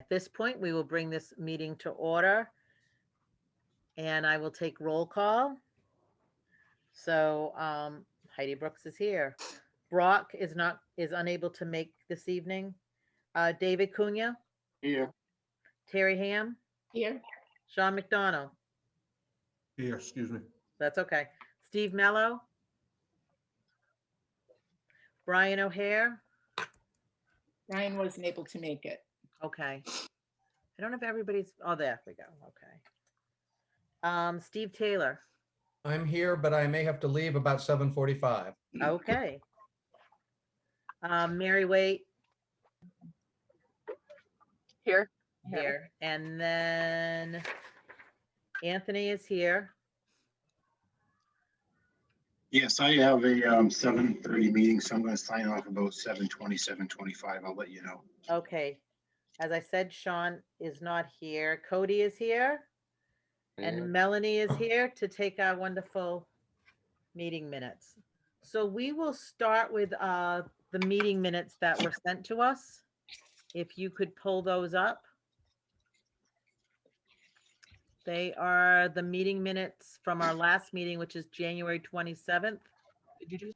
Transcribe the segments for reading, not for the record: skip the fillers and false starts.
At this point, we will bring this meeting to order, and I will take roll call. So Heidi Brooks is here. Brock is unable to make this evening. David Cunha, Here. Terry Ham, Here. Sean McDonald. Here, excuse me. That's okay. Steve Mello, Brian O'Hare. Ryan wasn't able to make it. Okay. I don't know if everybody's, oh, there we go. Okay. Steve Taylor. I'm here, but I may have to leave about 7:45. Okay. Mary Waite Here. here. And then Anthony is here. Yes, I have a 7:30 meeting, so I'm going to sign off about 7:20, 7:25. I'll let you know. Okay. As I said, Sean is not here. Cody is here. And Melanie is here to take our wonderful meeting minutes. So we will start with the meeting minutes that were sent to us. If you could pull those up. They are the meeting minutes from our last meeting, which is January 27th. Did you do?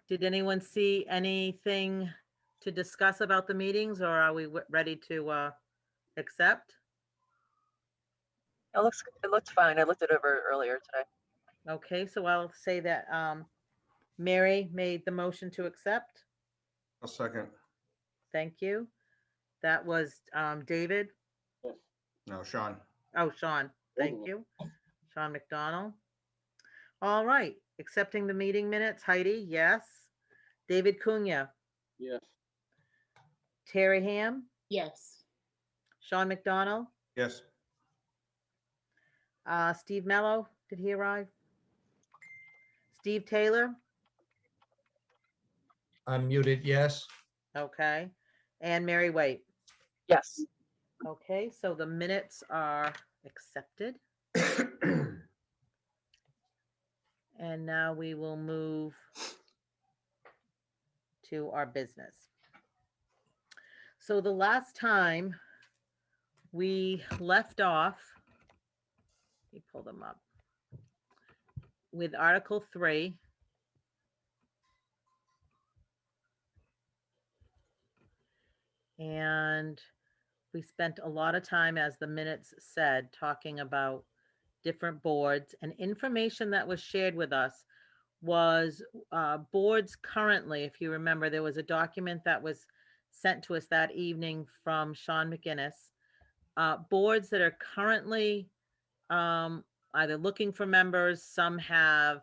Did anyone see anything to discuss about the meetings, or are we ready to accept? It looks fine. I looked it over earlier today. Okay, so I'll say that Mary made the motion to accept. A second. Thank you. That was David. No, Sean. Oh, Sean, thank you. Sean McDonald. All right, accepting the meeting minutes. Heidi, yes. David Cunha, Yes. Terry Ham, Yes. Sean McDonald, Yes. Steve Mello, did he arrive? Steve Taylor, I'm muted, yes. okay. And Mary Waite. Yes. Okay, so the minutes are accepted. And now we will move to our business. So the last time we left off, let me pull them up, with Article 3. And we spent a lot of time, as the minutes said, talking about different boards, and information that was shared with us was boards currently. If you remember, there was a document that was sent to us that evening from Sean McGinnis. Boards that are currently either looking for members, some have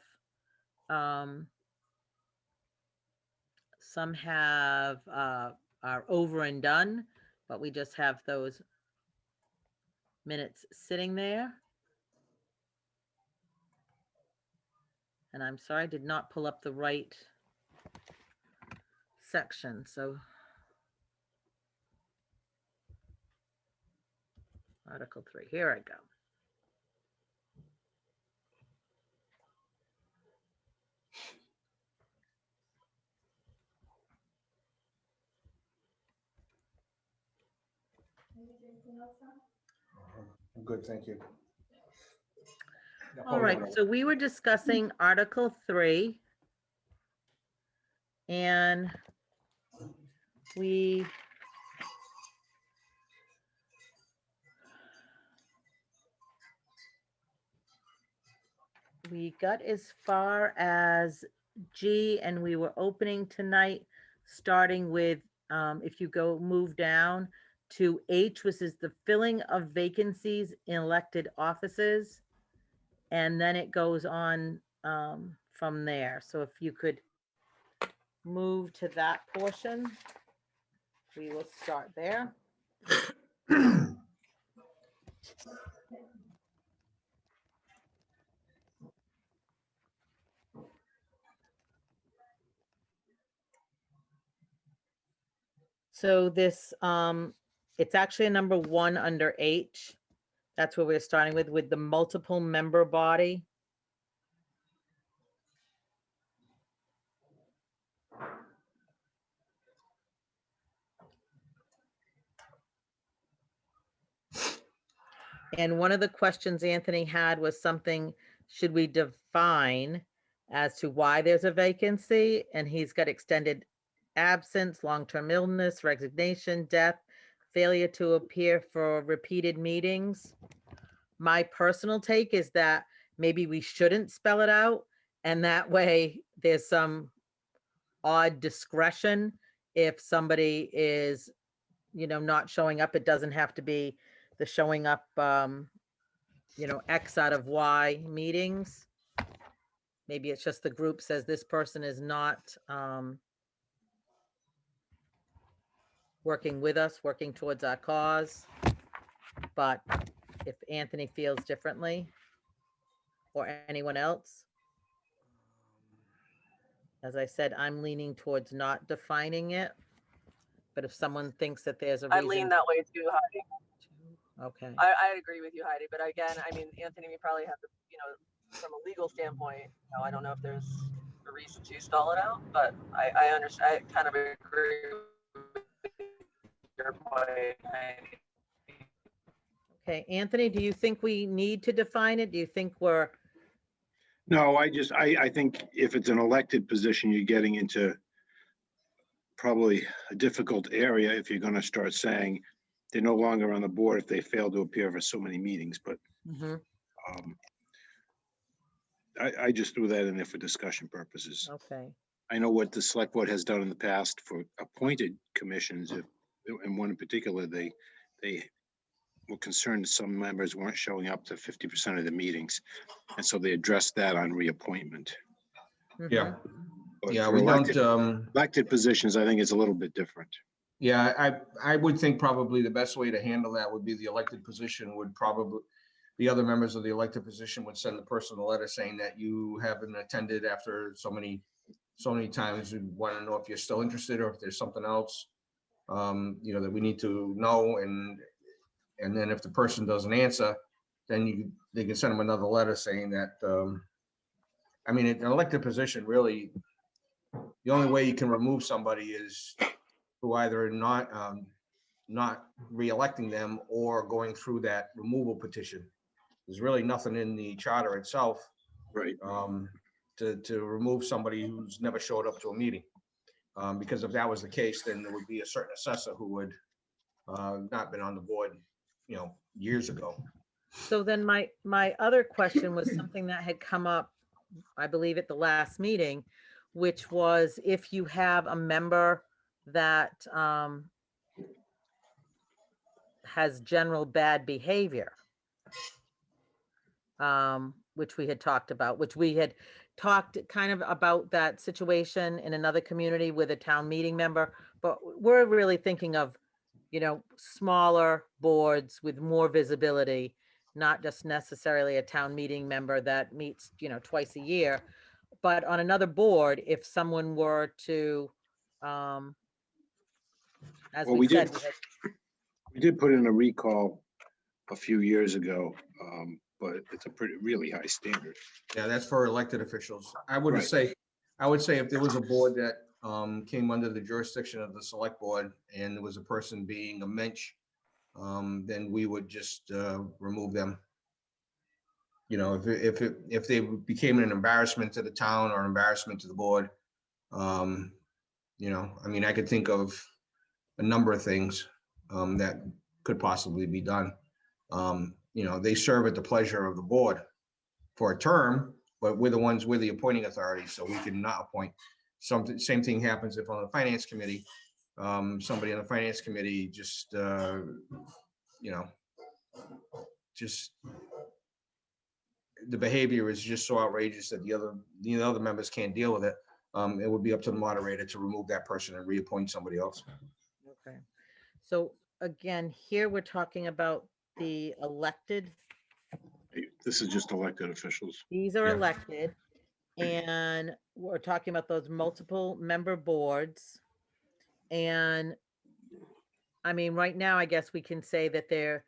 are over and done, but we just have those minutes sitting there. And I'm sorry, I did not pull up the right section, so. Article 3, here I go. I'm good, thank you. All right, so we were discussing Article 3. And we got as far as G, and we were opening tonight, starting with, if you move down to H, which is the filling of vacancies in elected offices. And then it goes on from there. So if you could move to that portion, we will start there. So this, it's actually a number 1 under H. That's where we're starting with the multiple member body. And one of the questions Anthony had was something, should we define as to why there's a vacancy? And he's got extended absence, long-term illness, resignation, death, failure to appear for repeated meetings. My personal take is that maybe we shouldn't spell it out, and that way there's some odd discretion. If somebody is, not showing up, it doesn't have to be the showing up, X out of Y meetings. Maybe it's just the group says this person is not working with us, working towards our cause. But if Anthony feels differently, or anyone else, as I said, I'm leaning towards not defining it. But if someone thinks that there's a I reason. lean that way too, Heidi. Okay. I agree with you, Heidi, but again, I mean, Anthony, we probably have to, from a legal standpoint, I don't know if there's a reason to spell it out, but I understand, I kind of agree with your point, Heidi. Okay, Anthony, do you think we need to define it? Do you think we're, No, I think if it's an elected position, you're getting into probably a difficult area if you're going to start saying they're no longer on the board if they fail to appear for so many meetings, but I just threw that in there for discussion purposes. okay, I know what the select board has done in the past for appointed commissions. In one in particular, they were concerned some members weren't showing up to 50% of the meetings. And so they addressed that on reappointment. Yeah. But Yeah, for we elected- don't, Elected positions, I think it's a little bit different. yeah, I would think probably the best way to handle that would be the elected position would probably, the other members of the elected position would send the person a letter saying that you haven't attended after so many times. We want to know if you're still interested or if there's something else, that we need to know. And then if the person doesn't answer, then they can send them another letter saying that, I mean, an elected position, really, the only way you can remove somebody is through either not re-electing them or going through that removal petition. There's really nothing in the charter itself Right. to remove somebody who's never showed up to a meeting. Because if that was the case, then there would be a certain assessor who would not been on the board, years ago. so then my other question was something that had come up, I believe at the last meeting, which was if you have a member that has general bad behavior, which we had talked about, which we had talked kind of about that situation in another community with a town meeting member, but we're really thinking of, smaller boards with more visibility, not just necessarily a town meeting member that meets, twice a year. But on another board, if someone were to, as Well, we we said, did. We did put in a recall a few years ago, but it's a really high standard. Yeah, that's for elected officials. I would Right. say if there was a board that came under the jurisdiction of the select board and there was a person being a mensch, then we would just remove them. If they became an embarrassment to the town or embarrassment to the board, I mean, I could think of a number of things that could possibly be done. They serve at the pleasure of the board for a term, but we're the appointing authority, so we can not appoint. Same thing happens if on the finance committee, somebody on the finance committee just the behavior is just so outrageous that the other members can't deal with it. it would be up to the moderator to remove that person and reappoint somebody else. Okay. So again, here we're talking about the elected, This is just elected officials. these are Yeah. elected. And we're talking about those multiple member boards. And I mean, right now, I guess we can say that they're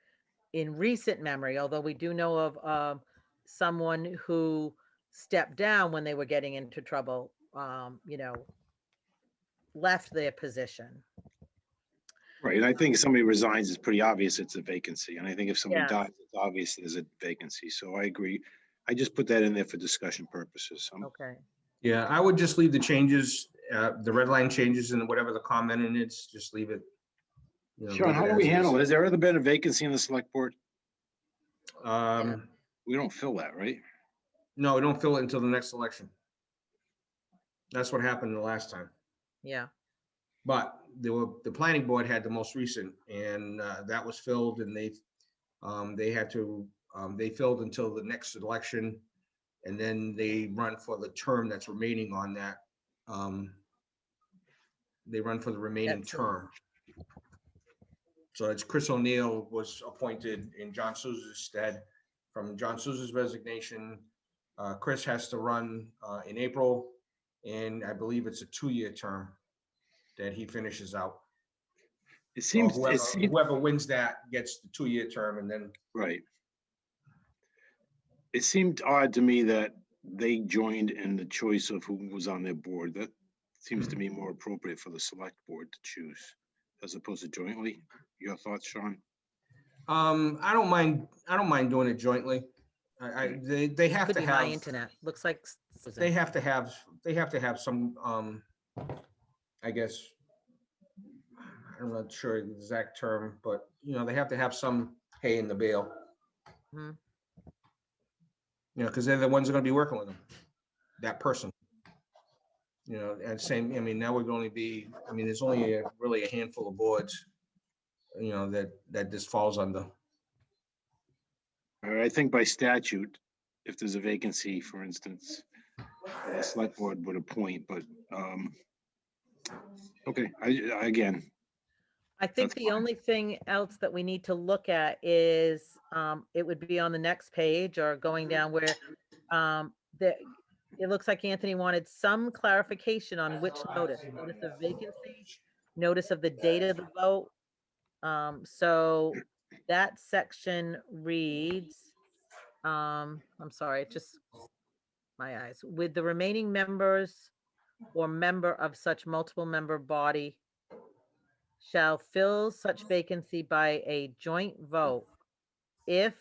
in recent memory, although we do know of someone who stepped down when they were getting into trouble, left their position. Right, and I think if somebody resigns, it's pretty obvious it's a vacancy, and I think if somebody Yes. dies, it's obvious there's a vacancy, so I agree. I just put that in there for discussion purposes. Okay. Yeah, I would just leave the changes, the red line changes and whatever the comment in it's, just leave it. Sean, how do we handle it? Has there ever been a vacancy in the select board? We don't fill that, right? No, we don't fill it until the next election. That's what happened the last time. Yeah. But the planning board had the most recent, and that was filled, and they filled until the next election, and then they run for the term that's remaining on that. They run for the remaining That's it. term. So it's Chris O'Neill was appointed in John Souza's stead. From John Souza's resignation, Chris has to run in April, and I believe it's a 2-year term that he finishes out. It So seems, whoever wins that gets the 2-year term, and then right. It seemed odd to me that they joined in the choice of who was on their board. That seems to me more appropriate for the select board to choose as opposed to jointly. Your thoughts, Sean? I don't mind doing it jointly. They have Could to be my have, internet. Looks like they have to have some, I guess, I'm not sure the exact term, but they have to have some hay in the bale. Mhm. Because they're the ones that are gonna be working with them, that person. And same, I mean, now would only be, I mean, there's only really a handful of boards, that this falls under. I think by statute, if there's a vacancy, for instance, the select board would appoint, but, okay, again, I think That's the fine. only thing else that we need to look at is, it would be on the next page or going down where, it looks like Anthony wanted some clarification on which notice of vacancy, notice of the date of the vote. So that section reads, I'm sorry, it just, my eyes, with the remaining members or member of such multiple member body shall fill such vacancy by a joint vote if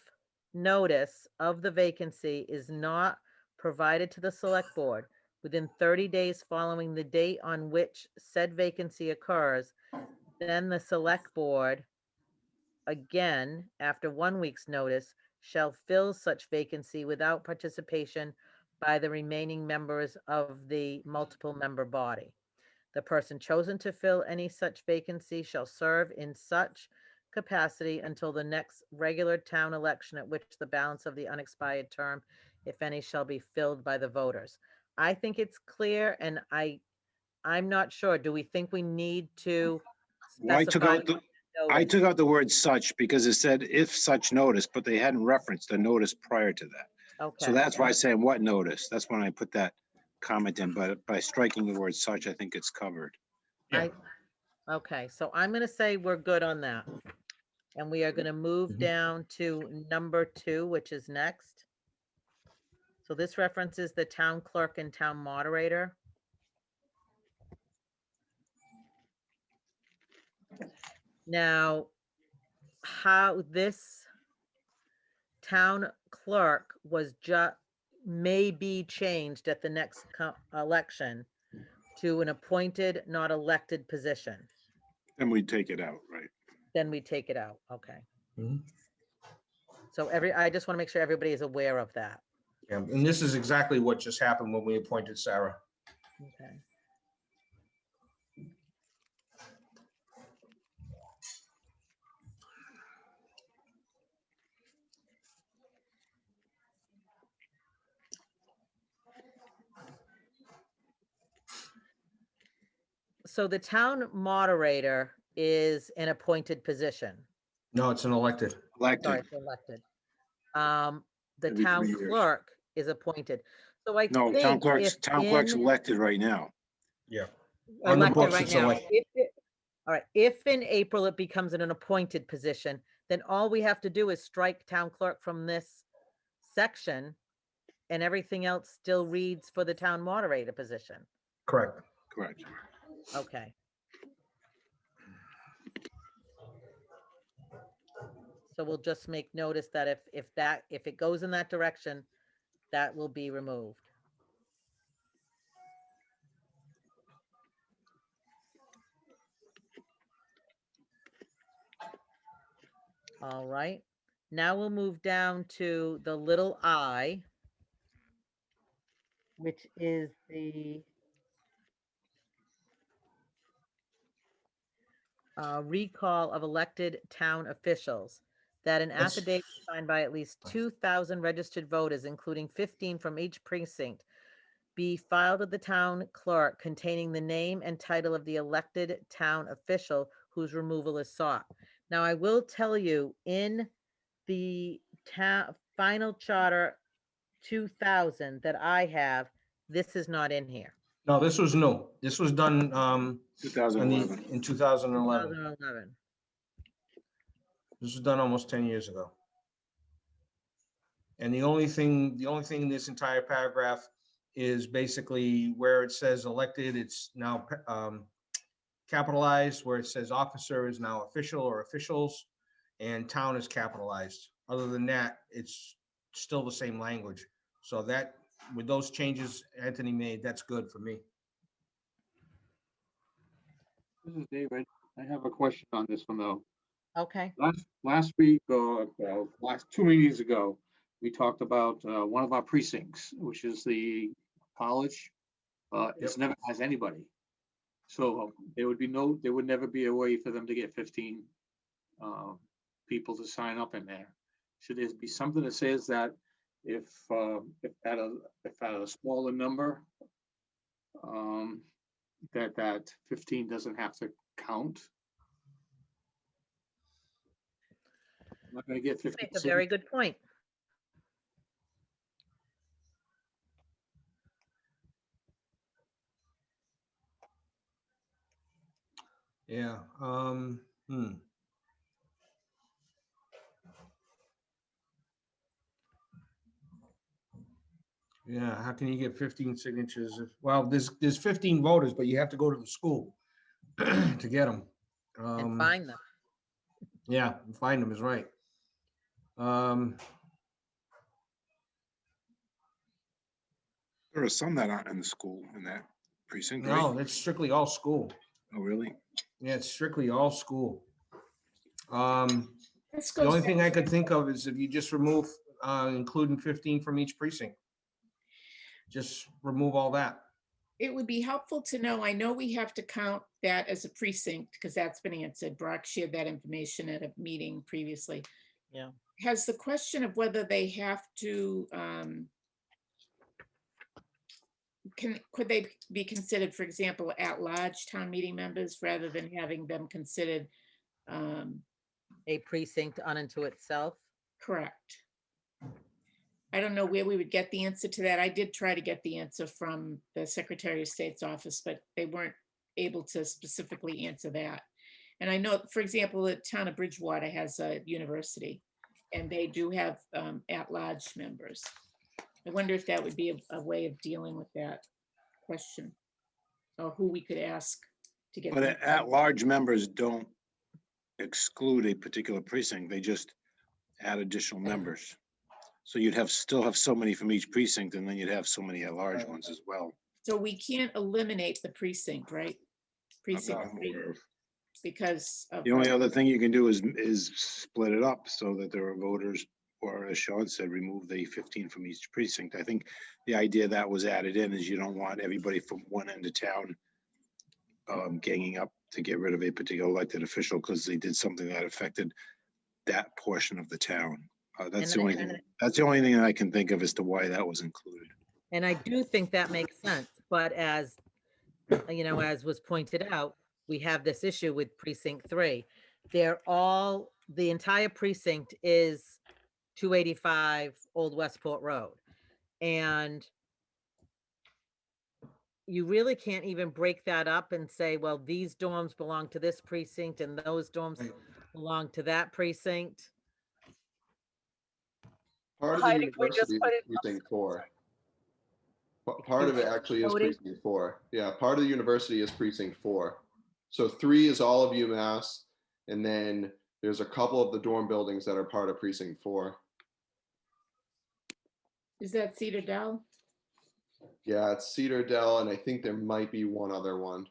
notice of the vacancy is not provided to the select board within 30 days following the date on which said vacancy occurs, then the select board, again, after 1 week's notice, shall fill such vacancy without participation by the remaining members of the multiple member body. The person chosen to fill any such vacancy shall serve in such capacity until the next regular town election at which the balance of the unexpired term, if any, shall be filled by the voters. I think it's clear, and I'm not sure. Do we think we need to well, I took specify out I notice? took out the word such because it said if such notice, but they hadn't referenced the notice prior to that. So Okay, that's why I say what notice? That's when I put that comment in, but by striking the word such, I think it's covered. okay, so I'm gonna say we're good on that. And we are gonna move Mhm. down to number 2, which is next. So this references the town clerk and town moderator. Now, how this town clerk was may be changed at the next election to an appointed, not elected position. Then we take it out, right? Then we take it out, okay. Mhm. So I just want to make sure everybody is aware of that. Yeah, and this is exactly what just happened when we appointed Sarah. Okay. So the town moderator is an appointed position. No, it's an elected. Sorry, Elected. it's elected. The Every town 3 years. clerk is appointed. So I No, think town clerk's if in elected right now. Yeah. On the elected books, right it's now, elected. all right, if in April it becomes an appointed position, then all we have to do is strike town clerk from this section and everything else still reads for the town moderator position. Correct. Correct. Okay. So we'll just make notice that if it goes in that direction, that will be removed. All right, now we'll move down to the little I, which is the recall of elected town officials, that an That's- affidavit signed by at least 2,000 registered voters, including 15 from each precinct, be filed with the town clerk containing the name and title of the elected town official whose removal is sought. Now, I will tell you, in the final charter 2000 that I have, this is not in here. No, this was new. This was done, 2011. in 2011. 2011. This was done almost 10 years ago. And the only thing in this entire paragraph is basically where it says elected, it's now capitalized, where it says officer is now official or officials, and town is capitalized. Other than that, it's still the same language. So that, with those changes Anthony made, that's good for me. This is David. I have a question on this one, though. Okay, Last week, or last 2 meetings ago, we talked about one of our precincts, which is the college. It's never has anybody. So there would never be a way for them to get 15 people to sign up in there. Should there be something that says that if at a smaller number, that 15 doesn't have to count? I'm not gonna get 50. it's a very good point. Yeah. Yeah, how can you get 15 signatures if, well, there's 15 voters, but you have to go to the school to get them. And find them. Yeah, and find them is right. There are some that aren't in the school in that precinct, right? No, it's strictly all school. Oh, really? Yeah, it's strictly all school. This The goes only back- thing I could think of is if you just remove, including 15 from each precinct. Just remove all that. It would be helpful to know, I know we have to count that as a precinct because that's been answered. Brock shared that information at a meeting previously. Yeah. Has the question of whether they have to, could they be considered, for example, at-large town meeting members rather than having them considered A precinct unto itself. correct? I don't know where we would get the answer to that. I did try to get the answer from the Secretary of State's office, but they weren't able to specifically answer that. And I know, for example, the town of Bridgewater has a university and they do have at-large members. I wonder if that would be a way of dealing with that question or who we could ask to get. But the- at-large members don't exclude a particular precinct. They just add additional members. So you'd still have so many from each precinct, and then you'd have so many at-large ones as well. So we can't eliminate the precinct, right? I'm Precinct not three, aware of. because of. The only other thing you can do is split it up so that there are voters, or as Sean said, remove the 15 from each precinct. I think the idea that was added in is you don't want everybody from one end of town ganging up to get rid of a particular elected official because they did something that affected that portion of the town. That's the only thing. That's the only thing that I can think of as to why that was included. And I do think that makes sense, but as as was pointed out, we have this issue with precinct 3. The entire precinct is 285 Old Westport Road. And you really can't even break that up and say, well, these dorms belong to this precinct and those dorms Right. belong to that precinct. Part of the Heidi, can we just university put is it? precinct 4. Part of it actually is Cody? precinct 4. Yeah, part of the university is precinct 4. So 3 is all of UMass, and then there's a couple of the dorm buildings that are part of precinct 4. Is that Cedar Dell? Yeah, it's Cedar Dell, and I think there might be one other one.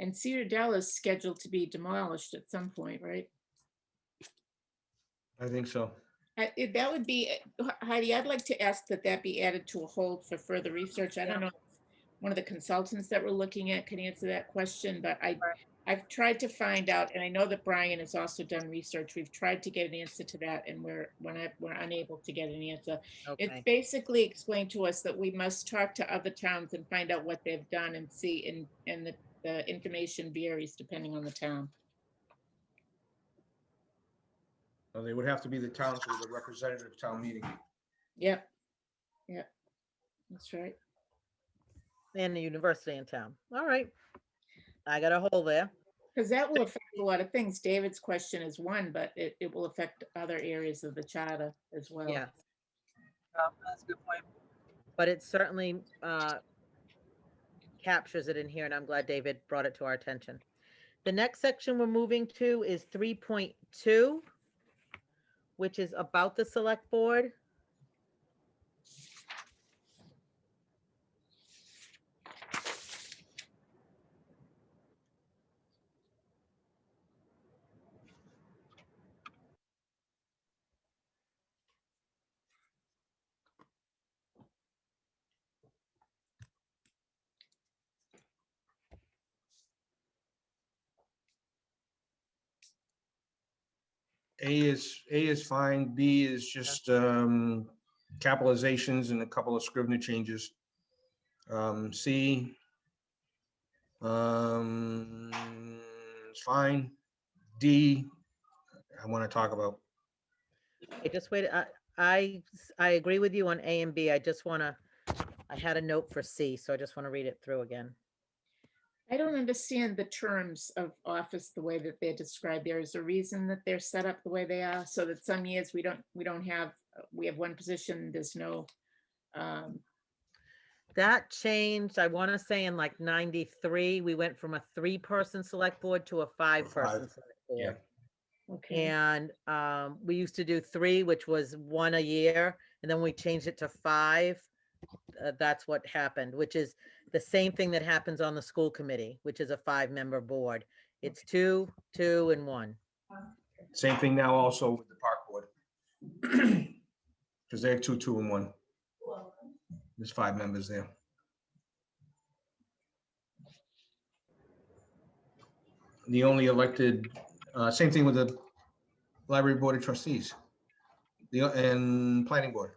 And Cedar Dell is scheduled to be demolished at some point, right? I think so. That would be, Heidi, I'd like to ask that that be added to a hold for further research. I don't know if one of the consultants that we're looking at can answer that question, but I've tried to find out, and I know that Brian has also done research. We've tried to get an answer to that, and we're unable to get an answer. It's Okay, basically explained to us that we must talk to other towns and find out what they've done and see, and the information varies depending on the town. So they would have to be the towns with a representative town meeting. Yep. Yep. That's right. and the university in town. All right. I got a hole there. Because that will affect a lot of things. David's question is one, but it will affect other areas of the charter as well. Yeah, That's a good point. but it certainly captures it in here, and I'm glad David brought it to our attention. The next section we're moving to is 3.2, which is about the select board. A is fine. B is just capitalizations and a couple of Scrivener changes. C it's fine. D, I want to talk about. Okay, just wait. I agree with you on A and B. I had a note for C, so I just want to read it through again. I don't understand the terms of office the way that they're described. There is a reason that they're set up the way they are, so that some years we have one position, there's no, That changed, I want to say in like 93, we went from a 3-person select board to a 5-person select Yeah. board. okay. And we used to do 3, which was 1 a year, and then we changed it to 5. That's what happened, which is the same thing that happens on the school committee, which is a 5-member board. It's 2, 2, and 1. Same thing now also with the park board. Because they have 2, 2, and 1. There's 5 members there. The only elected, same thing with the library board of trustees. And planning board.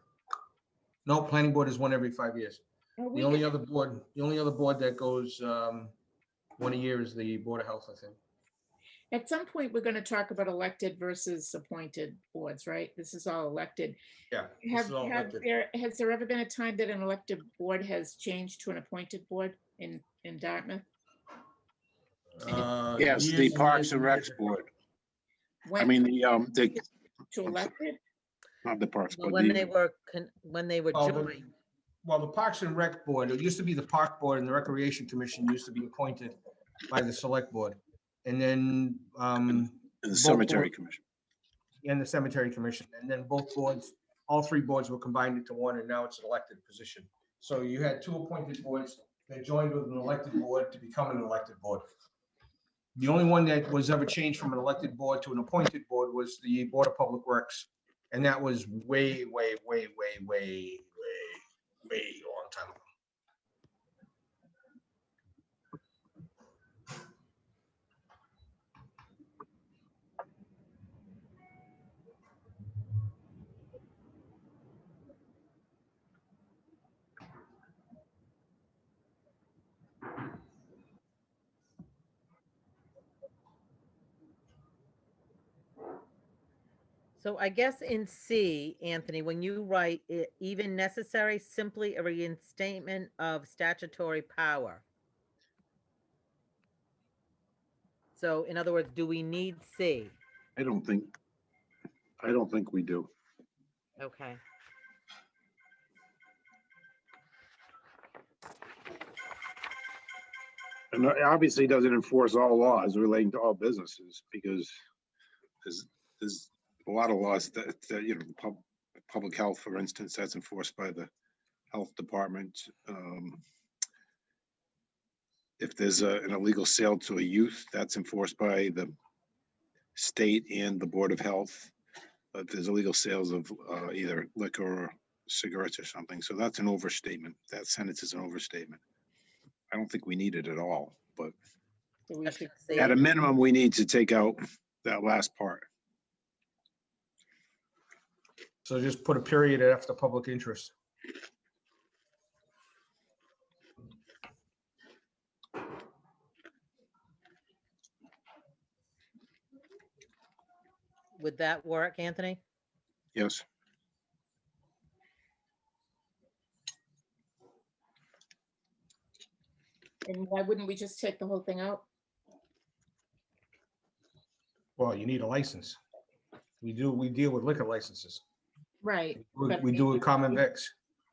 No, planning board is one every 5 years. Are we The only gonna- other board that goes 1 a year is the Board of Health, I think. At some point, we're gonna talk about elected versus appointed boards, right? This is all elected. Yeah. this is all elected. Has there ever been a time that an elected board has changed to an appointed board in Dartmouth? Yes, the Years Parks and years Recs Board. I When mean, to elected? not the Parks, Well, but when they were Well, joined, Well, the Parks and Rec Board, it used to be the Park Board and the Recreation Commission used to be appointed by the Select Board. And then, and the both Cemetery board- Commission. and the Cemetery Commission, and then both boards, all 3 boards were combined into one, and now it's an elected position. So you had 2 appointed boards that joined with an elected board to become an elected board. The only one that was ever changed from an elected board to an appointed board was the Board of Public Works. And that was way, way, way, way, way, way, way a long time ago. So I guess in C, Anthony, when you write even necessary, simply a reinstatement of statutory power. So in other words, do we need C? I don't think we do. Okay. And it obviously doesn't enforce all laws relating to all businesses because there's a lot of laws that you know, public health, for instance, that's enforced by the health department. If there's an illegal sale to a youth, that's enforced by the state and the Board of Health. If there's illegal sales of either liquor or cigarettes or something, so that's an overstatement. That sentence is an overstatement. I don't think we need it at all, but So we should See, at a minimum, we need to take out that last part. So just put a period after public interest. would that work, Anthony? Yes. And why wouldn't we just take the whole thing out? Well, you need a license. We deal with liquor licenses. Right. We but we do with common vics.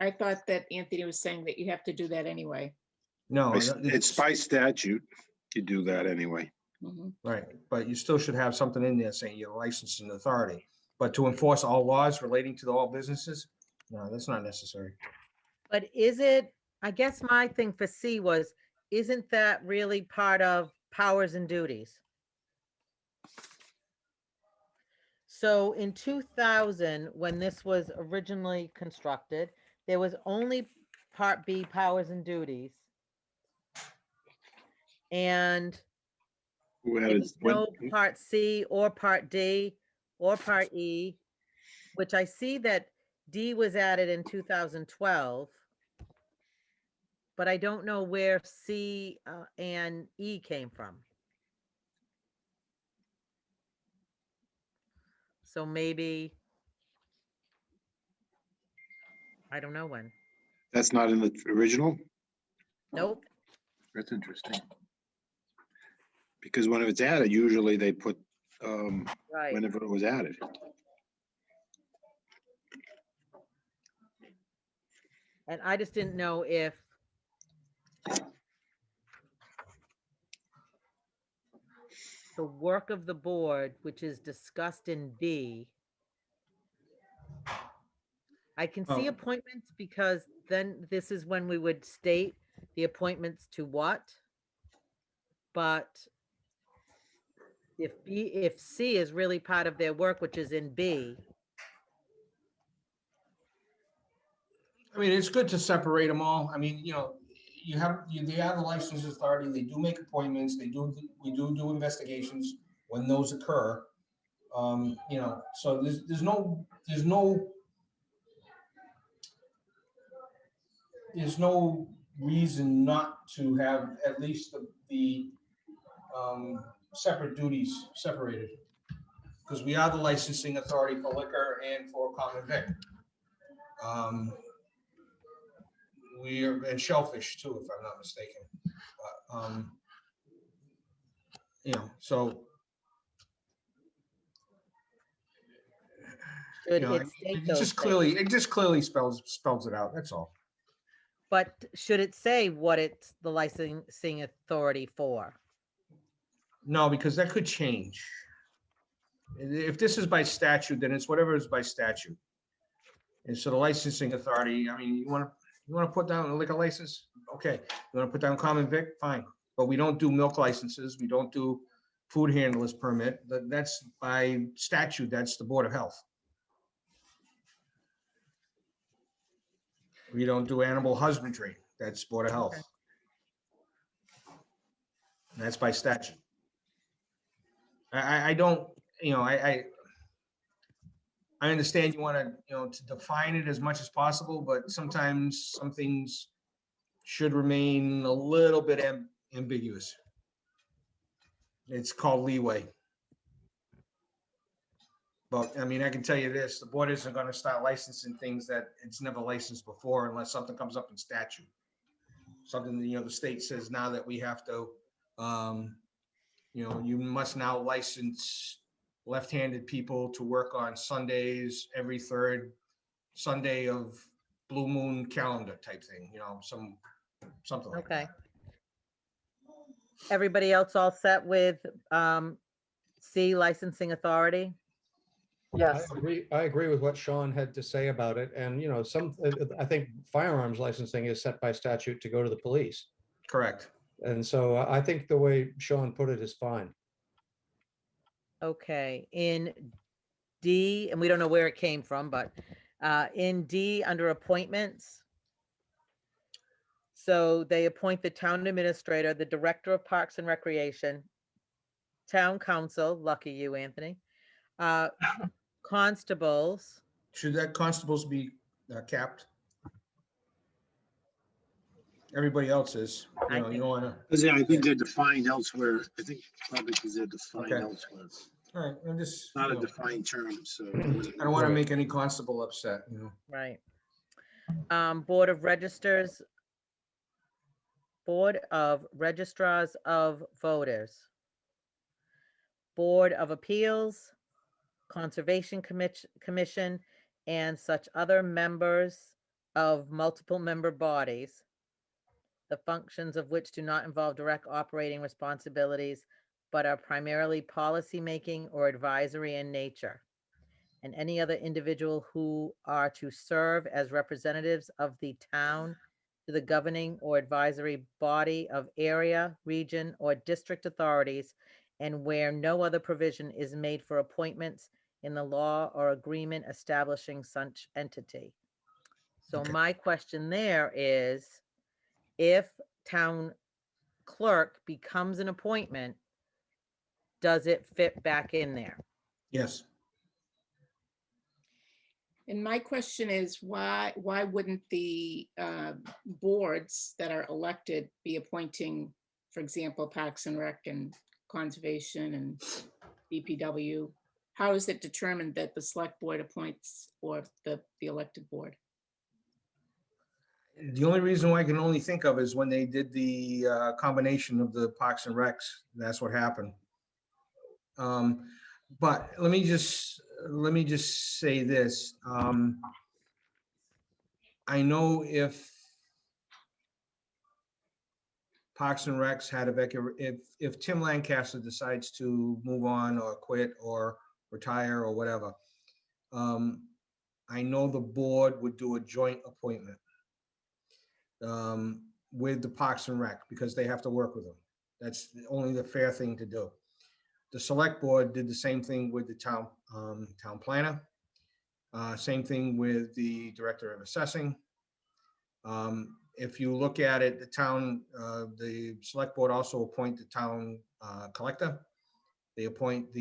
I thought that Anthony was saying that you have to do that anyway. No, It's by statute. You do that anyway. Mhm. right, but you still should have something in there saying you're licensed and authority. But to enforce all laws relating to all businesses, no, that's not necessary. But is it, I guess my thing for C was, isn't that really part of powers and duties? So in 2000, when this was originally constructed, there was only Part B, powers and duties. And Who there added was no Part C or Part D or Part E, which I see that D was added in 2012. But I don't know where C and E came from. So maybe, I don't know when. That's not in the original? Nope. That's interesting. Because when it's added, usually they put Right. whenever it was added. And I just didn't know if the work of the board, which is discussed in B, I can see Oh. appointments because then this is when we would state the appointments to what. But if C is really part of their work, which is in B, I mean, it's good to separate them all. I mean, they have the license authority, they do make appointments, we do investigations when those occur. So there's no reason not to have at least the separate duties separated. Because we are the licensing authority for liquor and for common vic. We are, and shellfish too, if I'm not mistaken. So. should You know, it state it those just things? clearly spells it out, that's all. But should it say what it's the licensing authority for? No, because that could change. If this is by statute, then it's whatever is by statute. And so the licensing authority, I mean, you want to put down a liquor license? Okay. You want to put down common vic? Fine. But we don't do milk licenses. We don't do food handlers permit. That's by statute, that's the Board of Health. We don't do animal husbandry. That's Board of Health. Okay. And that's by statute. I don't, I understand you want to define it as much as possible, but sometimes some things should remain a little bit ambiguous. It's called leeway. But I mean, I can tell you this, the board isn't gonna start licensing things that it's never licensed before unless something comes up in statute. Something, the state says now that we have to, you must now license left-handed people to work on Sundays, every third Sunday of blue moon calendar type thing, something like Okay. that. Everybody else all set with C, licensing authority? Yes. I agree with what Sean had to say about it. And, I think firearms licensing is set by statute to go to the police. Correct. And so I think the way Sean put it is fine. Okay, in D, and we don't know where it came from, but in D, under appointments. So they appoint the town administrator, the director of Parks and Recreation, town council, lucky you, Anthony, constables. Should that constables be capped? Everybody else is, I you think- don't wanna, I think they're defined elsewhere. I think probably because they're defined Okay. elsewhere. all right, I'm just, Not a I defined term, so. don't wanna make any constable upset, Right. Board of Registers. Board of Registrars of Voters. Board of Appeals, Conservation Commission, and such other members of multiple member bodies, the functions of which do not involve direct operating responsibilities, but are primarily policymaking or advisory in nature. And any other individual who are to serve as representatives of the town to the governing or advisory body of area, region, or district authorities, and where no other provision is made for appointments in the law or agreement establishing such entity. So Okay. my question there is, if town clerk becomes an appointment, does it fit back in there? yes. And my question is, why wouldn't the boards that are elected be appointing, for example, Parks and Rec and Conservation and DPW? How is it determined that the select board appoints or the elected board? The only reason why I can only think of is when they did the combination of the Parks and Recs, that's what happened. But let me just say this. I know if Parks and Recs had if Tim Lancaster decides to move on or quit or retire or whatever, I know the board would do a joint appointment with the Parks and Rec because they have to work with them. That's only the fair thing to do. The select board did the same thing with the town planner. Same thing with the director of assessing. If you look at it, the select board also appoint the town collector. They appoint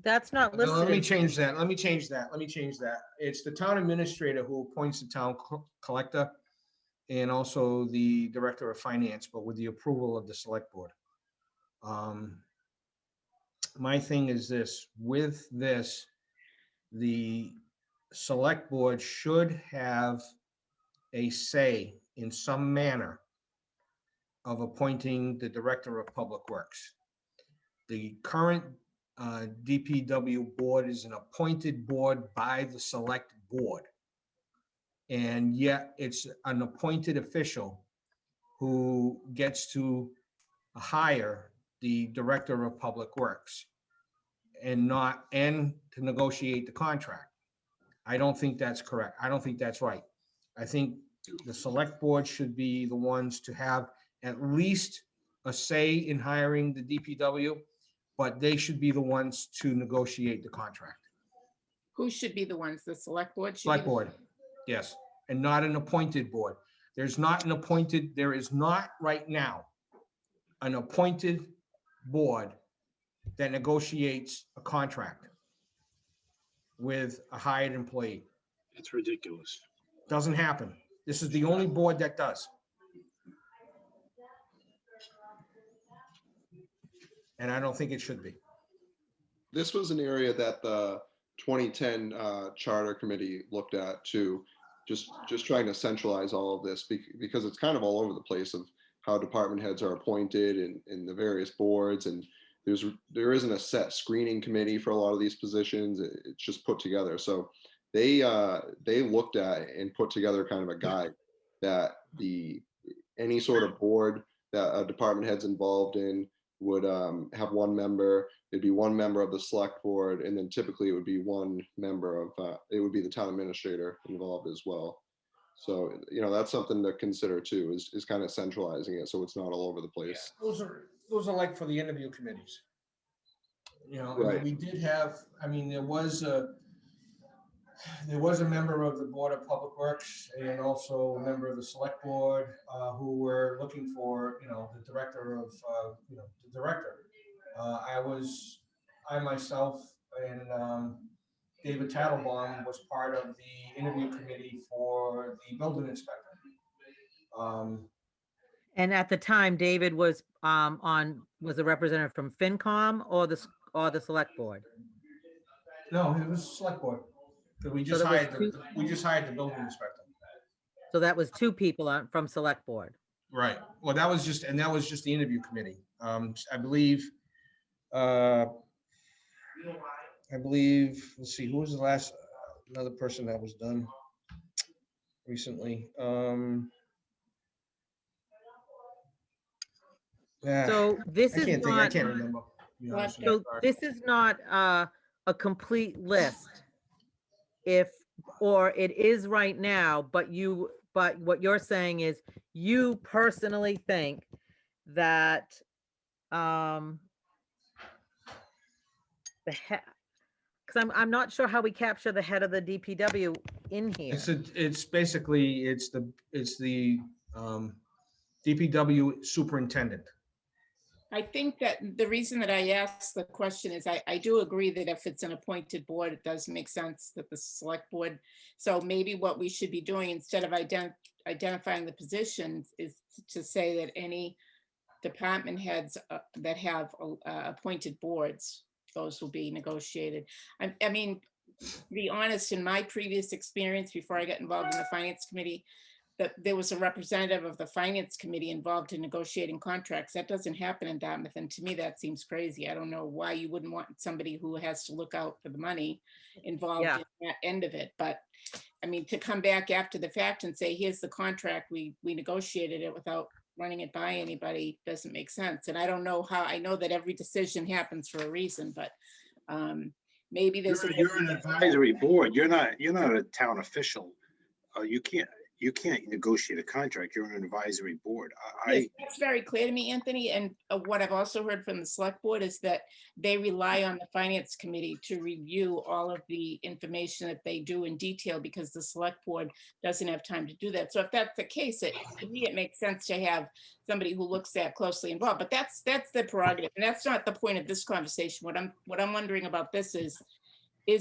That's not no, listed. let me in- change that. Let me change that. It's the town administrator who appoints the town collector and also the director of finance, but with the approval of the select board. My thing is this, with this, the select board should have a say in some manner of appointing the director of public works. The current DPW board is an appointed board by the select board. And yet it's an appointed official who gets to hire the director of public works and to negotiate the contract. I don't think that's correct. I don't think that's right. I think the select board should be the ones to have at least a say in hiring the DPW, but they should be the ones to negotiate the contract. Who should be the ones? The select board? should be Select the- board, yes, and not an appointed board. There is not right now an appointed board that negotiates a contract with a hired employee. It's ridiculous. Doesn't happen. This is the only board that does. And I don't think it should be. This was an area that the 2010 Charter Committee looked at too, just trying to centralize all of this because it's kind of all over the place of how department heads are appointed and the various boards, and there isn't a set screening committee for a lot of these positions. It's just put together. So they looked at and put together kind of a guide that any sort of board that a department head's involved in would have one member. It'd be one member of the select board, and then typically it would be one member of it would be the town administrator involved as well. So that's something to consider too, is kind of centralizing it so it's not all over the place. Those are like for the interview committees. Right. We did have, there was a member of the Board of Public Works and also a member of the Select Board who were looking for, the director of, the director. I myself and David Tattlebaum was part of the interview committee for the building inspector. And at the time, David was was a representative from FinCom or the select board? No, it was Select Board. 'Cause we just there was hired the building inspector. So that was two people from select board. Right. Well, that was just the interview committee. I believe, let's see, who was the last, another person that was done recently? Yeah, So this I is can't think, I not, can't remember. to be honest with so you. Sorry. this is not a complete list. Or it is right now, but what you're saying is you personally think that because I'm not sure how we capture the head of the DPW in here. It's basically, it's the DPW superintendent. I think that the reason that I asked the question is I do agree that if it's an appointed board, it does make sense that the select board. So maybe what we should be doing instead of identifying the positions is to say that any department heads that have appointed boards, those will be negotiated. I mean, to be honest, in my previous experience, before I got involved in the finance committee, that there was a representative of the finance committee involved in negotiating contracts. That doesn't happen in Dartmouth. And to me, that seems crazy. I don't know why you wouldn't want somebody who has to look out for the money involved in that end of it. But I mean, to come back after the fact and say, here's the contract, we negotiated it without running it by anybody doesn't make sense. And I don't know how, I know that every decision happens for a reason, but maybe there's. You're an advisory board. You're not a town official. You can't negotiate a contract. You're an advisory board. Yes, that's very clear to me, Anthony. And what I've also heard from the select board is that they rely on the finance committee to review all of the information that they do in detail because the select board doesn't have time to do that. So if that's the case, to me, it makes sense to have somebody who looks that closely involved, but that's the prerogative. And that's not the point of this conversation. What I'm wondering about this is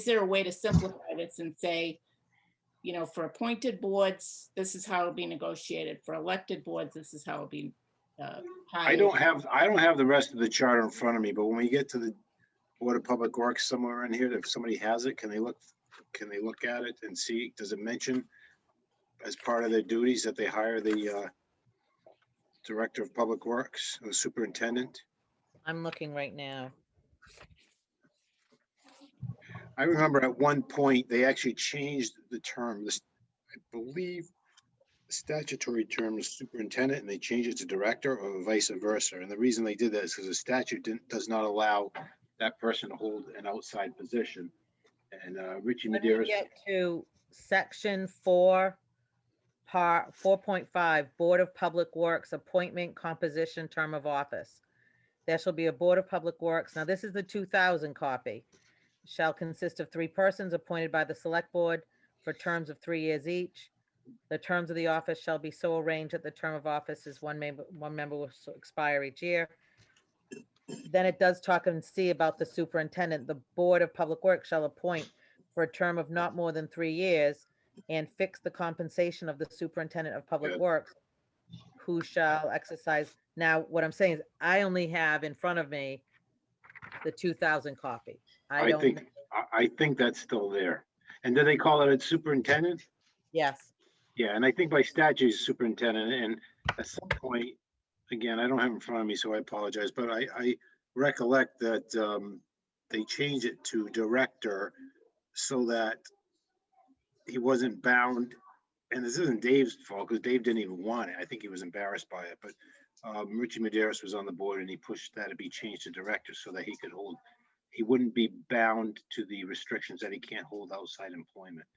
there a way to simplify this and say, for appointed boards, this is how it'll be negotiated. For elected boards, this is how it'll be I don't have the rest of the chart in front of me, but when we get to the Board of Public Works somewhere in here, if somebody has it, can they look at it and see, does it mention as part of their duties that they hire the Director of Public Works, or the superintendent? I'm looking right now. I remember at one point, they actually changed the term. I believe the statutory term is superintendent, and they changed it to director or vice versa. And the reason they did that is because the statute does not allow that person to hold an outside position. And Richie When we Madeira. get to section 4, part 4.5, Board of Public Works, appointment, composition, term of office. There shall be a Board of Public Works. Now, this is the 2000 copy. Shall consist of 3 persons appointed by the select board for terms of 3 years each. The terms of the office shall be so arranged that the term of office is one member will expire each year. Then it does talk and see about the superintendent. The Board of Public Works shall appoint for a term of not more than 3 years and fix the compensation of the superintendent of public works who shall exercise. Now, what I'm saying is I only have in front of me the 2000 copy. I I don't, think, I think that's still there. And do they call it a superintendent? yes, Yeah, and I think by statute, it's superintendent, and at some point, again, I don't have it in front of me, so I apologize, but I recollect that they changed it to director so that he wasn't bound, and this isn't Dave's fault, because Dave didn't even want it. I think he was embarrassed by it, but Richie Maderas was on the board and he pushed that to be changed to director so that he could hold, he wouldn't be bound to the restrictions that he can't hold outside employment.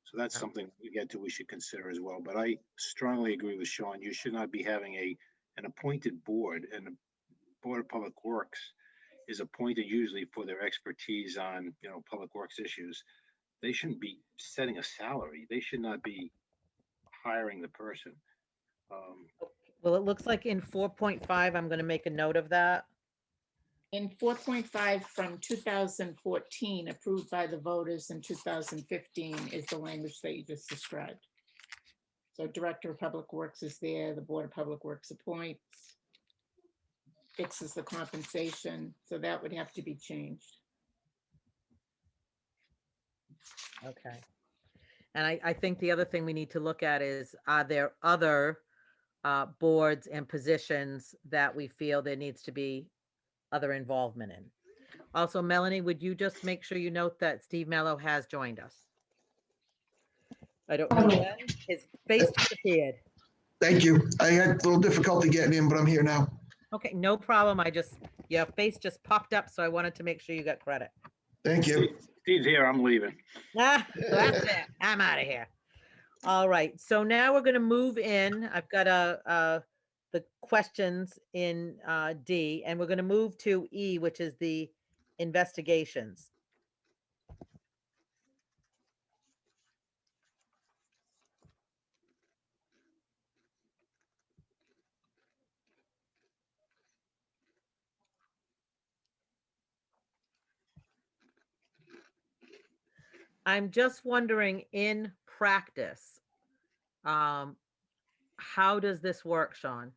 So that's something we should consider as well. But I strongly agree with Sean. You should not be having an appointed board, and the Board of Public Works is appointed usually for their expertise on, public works issues. They shouldn't be setting a salary. They should not be hiring the person. well, it looks like in 4.5, I'm going to make a note of that. In 4.5 from 2014, approved by the voters in 2015 is the language that you just described. So Director of Public Works is there, the Board of Public Works appoints, fixes the compensation, so that would have to be changed. Okay. And I think the other thing we need to look at is, are there other boards and positions that we feel there needs to be other involvement in? Also, Melanie, would you just make sure you note that Steve Mello has joined us? I don't know when his face disappeared. Thank you. I had a little difficulty getting in, but I'm here now. Okay, no problem. Your face just popped up, so I wanted to make sure you got credit. Thank you. Steve's here, I'm leaving. Ah, that's it. I'm out of here. All right, so now we're gonna move in. I've got the questions in D, and we're gonna move to E, which is the investigations. I'm just wondering, in practice, how does this work, Sean?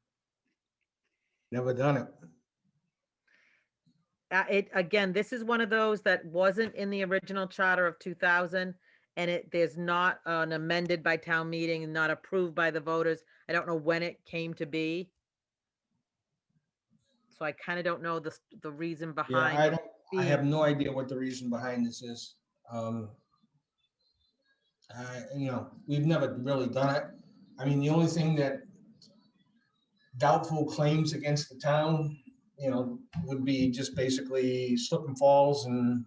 Never done it. Again, this is one of those that wasn't in the original charter of 2000, and there's not an amended by town meeting and not approved by the voters. I don't know when it came to be. So I kind of don't know the reason Yeah, behind. I have no idea what the reason behind this is. We've never really done it. I mean, the only thing that doubtful claims against the town, would be just basically slip and falls and,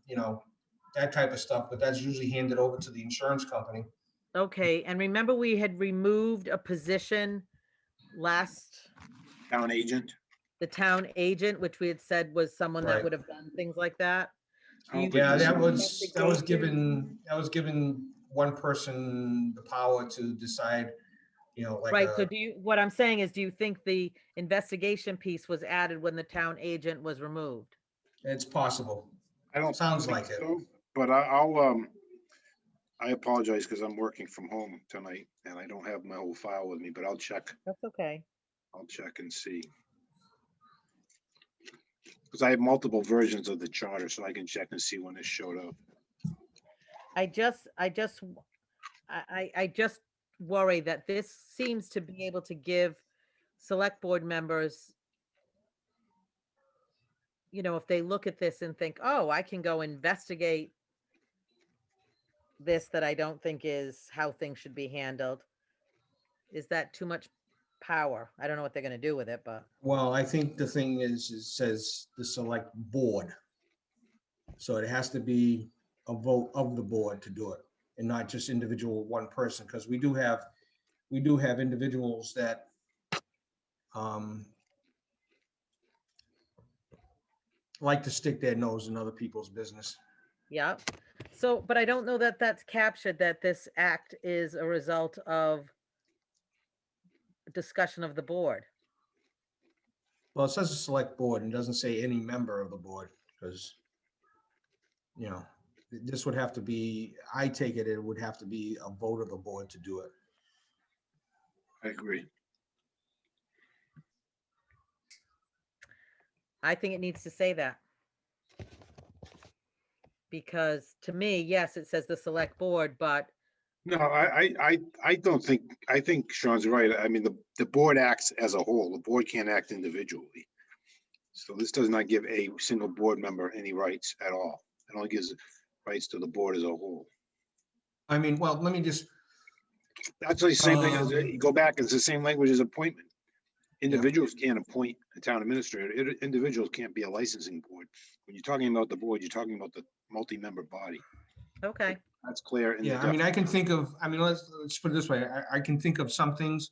that type of stuff, but that's usually handed over to the insurance company. Okay, and remember we had removed a position last, Town agent. the town agent, which we had said was someone that Right. would have done things like that. Do you- Yeah, that was investigation- given one person the power to decide, like. Right, so what I'm saying is, do you think the investigation piece was added when the town agent was removed? It's possible. I don't. Sounds think like it. so, But I apologize because I'm working from home tonight and I don't have my whole file with me, but I'll check. That's okay. I'll check and see. Because I have multiple versions of the charter, so I can check and see when it showed up. I just worry that this seems to be able to give select board members, if they look at this and think, oh, I can go investigate this that I don't think is how things should be handled. Is that too much power? I don't know what they're gonna do with it, but Well, I think the thing is, it says the select board. So it has to be a vote of the board to do it, and not just individual one person, because we do have individuals that like to stick their nose in other people's business. yeah. So, but I don't know that that's captured, that this act is a result of discussion of the board. Well, it says a select board and doesn't say any member of the board, because, this would have to be, I take it, it would have to be a vote of the board to do it. I agree. I think it needs to say that. Because to me, yes, it says the select board, but No, I don't think, I think Sean's right. I mean, the board acts as a whole. The board can't act individually. So this does not give a single board member any rights at all. It only gives rights to the board as a whole. I mean, well, let me just, That's the same thing as, you go back, it's the same language as appointment. Individuals can't appoint a town administrator. Individuals can't be a licensing board. When you're talking about the board, you're talking about the multi-member body. okay. That's clear in the yeah, I mean, I can think of, I mean, let's put it this way. I can think of some things.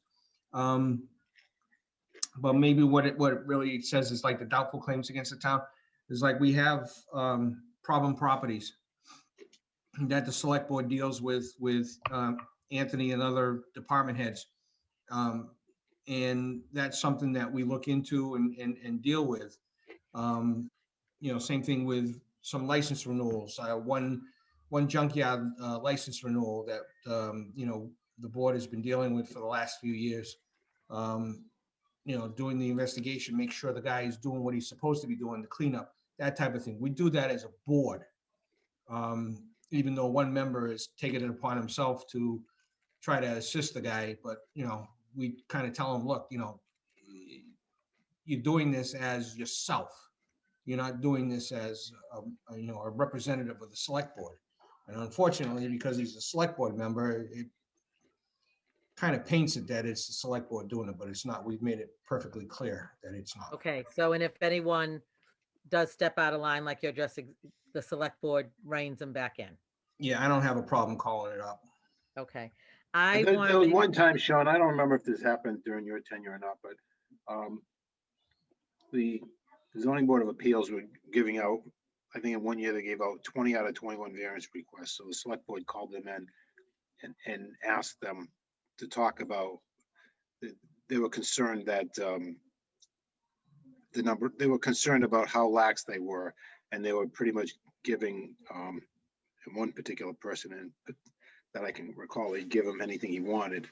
But maybe what it really says is like the doubtful claims against the town is like we have problem properties that the select board deals with Anthony and other department heads. And that's something that we look into and deal with. You know, same thing with some license renewals. One junkyard license renewal that, you know, the board has been dealing with for the last few years. You know, doing the investigation, make sure the guy is doing what he's supposed to be doing, the cleanup, that type of thing. We do that as a board. Even though one member is taking it upon himself to try to assist the guy, but, you know, we kind of tell him, look, you know, you're doing this as yourself. You're not doing this as, you know, a representative of the select board. And unfortunately, because he's a select board member, it kind of paints it that it's the select board doing it, but it's not. We've made it perfectly clear that it's not. Okay, so, and if anyone does step out of line, like you're just, the select board reins them back in. Yeah, I don't have a problem calling it up. Okay. I There want was to, one time, Sean, I don't remember if this happened during your tenure or not, but the zoning board of appeals were giving out, I think in one year they gave out 20 out of 21 variance requests. So the select board called them in and asked them to talk about, they were concerned that they were concerned about how lax they were, and they were pretty much giving one particular person, and that I can recall, they'd give him anything he wanted.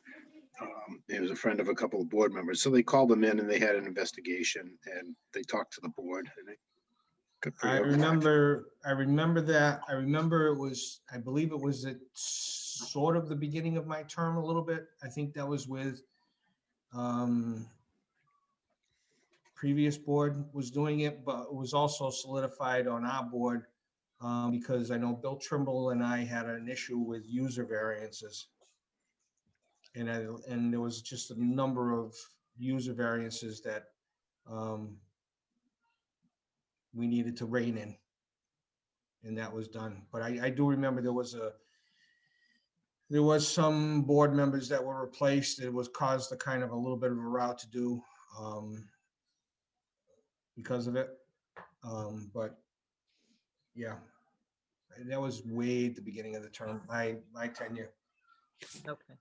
He was a friend of a couple of board members, so they called them in and they had an investigation and they talked to the board. And it got pretty I ugly. remember that. I remember it was, I believe it was at sort of the beginning of my term a little bit. I think that was with previous board was doing it, but it was also solidified on our board because I know Bill Trimble and I had an issue with user variances. And there was just a number of user variances that we needed to rein in. And that was done. But I do remember there was some board members that were replaced. It was caused a kind of a little bit of a route to do because of it. But yeah, that was way at the beginning of the term, my tenure. okay.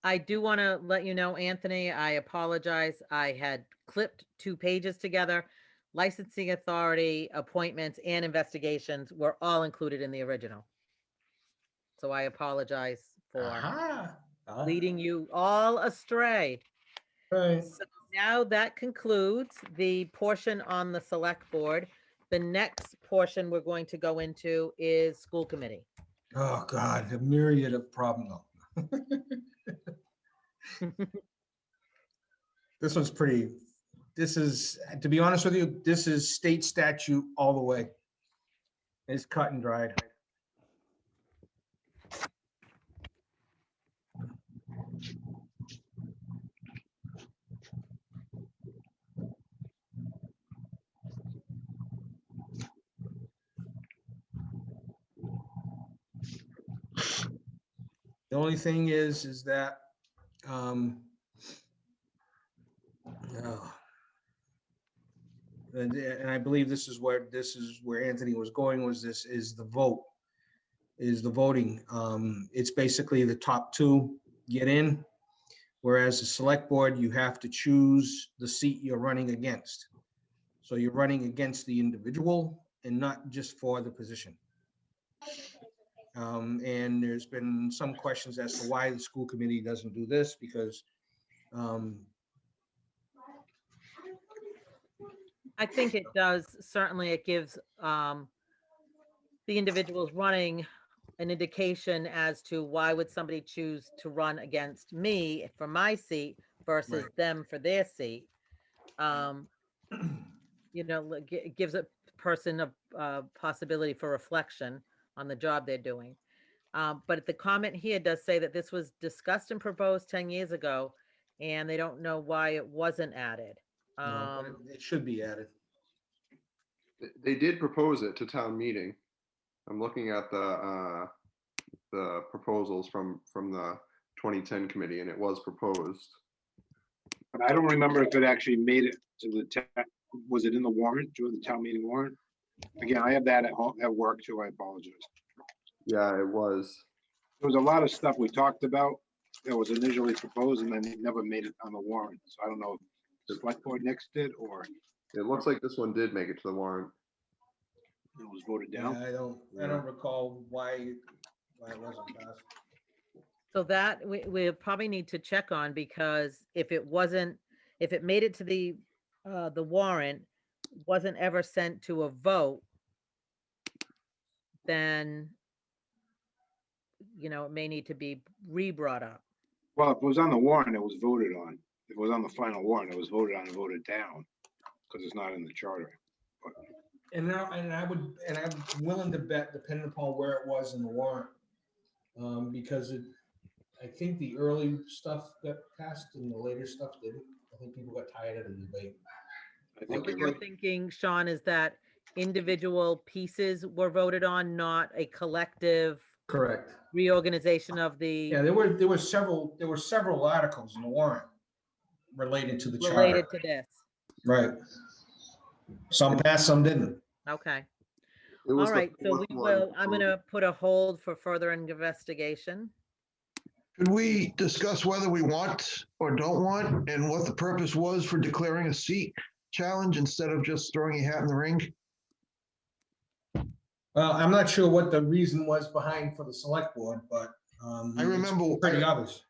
I do want to let you know, Anthony, I apologize. I had clipped 2 pages together. Licensing authority, appointments, and investigations were all included in the original. So I apologize for Aha. leading you all astray. Right. So now that concludes the portion on the select board. The next portion we're going to go into is school committee. Oh, God, a myriad of problems. This one's pretty, this is, to be honest with you, this is state statute all the way. It's cut and dried. The only thing is that, and I believe this is where Anthony was going, was this is the vote, is the voting. It's basically the top 2 get in, whereas the select board, you have to choose the seat you're running against. So you're running against the individual and not just for the position. And there's been some questions as to why the school committee doesn't do this, because I think it does, certainly it gives the individuals running an indication as to why would somebody choose to run against me for my seat versus Right. them for their seat. You know, gives a person a possibility for reflection on the job they're doing. But the comment here does say that this was discussed and proposed 10 years ago, and they don't know why it wasn't added. No, but it should be added. They did propose it to town meeting. I'm looking at the proposals from the 2010 committee, and it was proposed. But I don't remember if it actually made it to the, was it in the warrant, during the town meeting warrant? Again, I have that at home, at work too, I apologize. Yeah, it was. There was a lot of stuff we talked about that was initially proposed and then it never made it on the warrant. So I don't know if the select board next did or It looks like this one did make it to the warrant. it was voted Yeah, down. I don't recall why it wasn't passed. So that we probably need to check on, because if it made it to the warrant, wasn't ever sent to a vote, then, you know, it may need to be re-brought up. Well, if it was on the warrant, it was voted on. If it was on the final warrant, it was voted on and voted down because it's not in the charter. But And I'm willing to bet, depending upon where it was in the warrant, because I think the early stuff got passed and the later stuff didn't. I think people got tired of the debate. I think What you're you're right. thinking, Sean, is that individual pieces were voted on, not a collective Correct. reorganization of the, Yeah, there were several articles in the warrant related to the charter. related to this. Right. Some passed, some didn't. Okay, It was all the right, so fourth we one will, I'm gonna put a hold for further investigation. Could we discuss whether we want or don't want and what the purpose was for declaring a seat challenge instead of just throwing your hat in the ring? Well, I'm not sure what the reason was behind for the select board, but I remember, it's pretty obvious.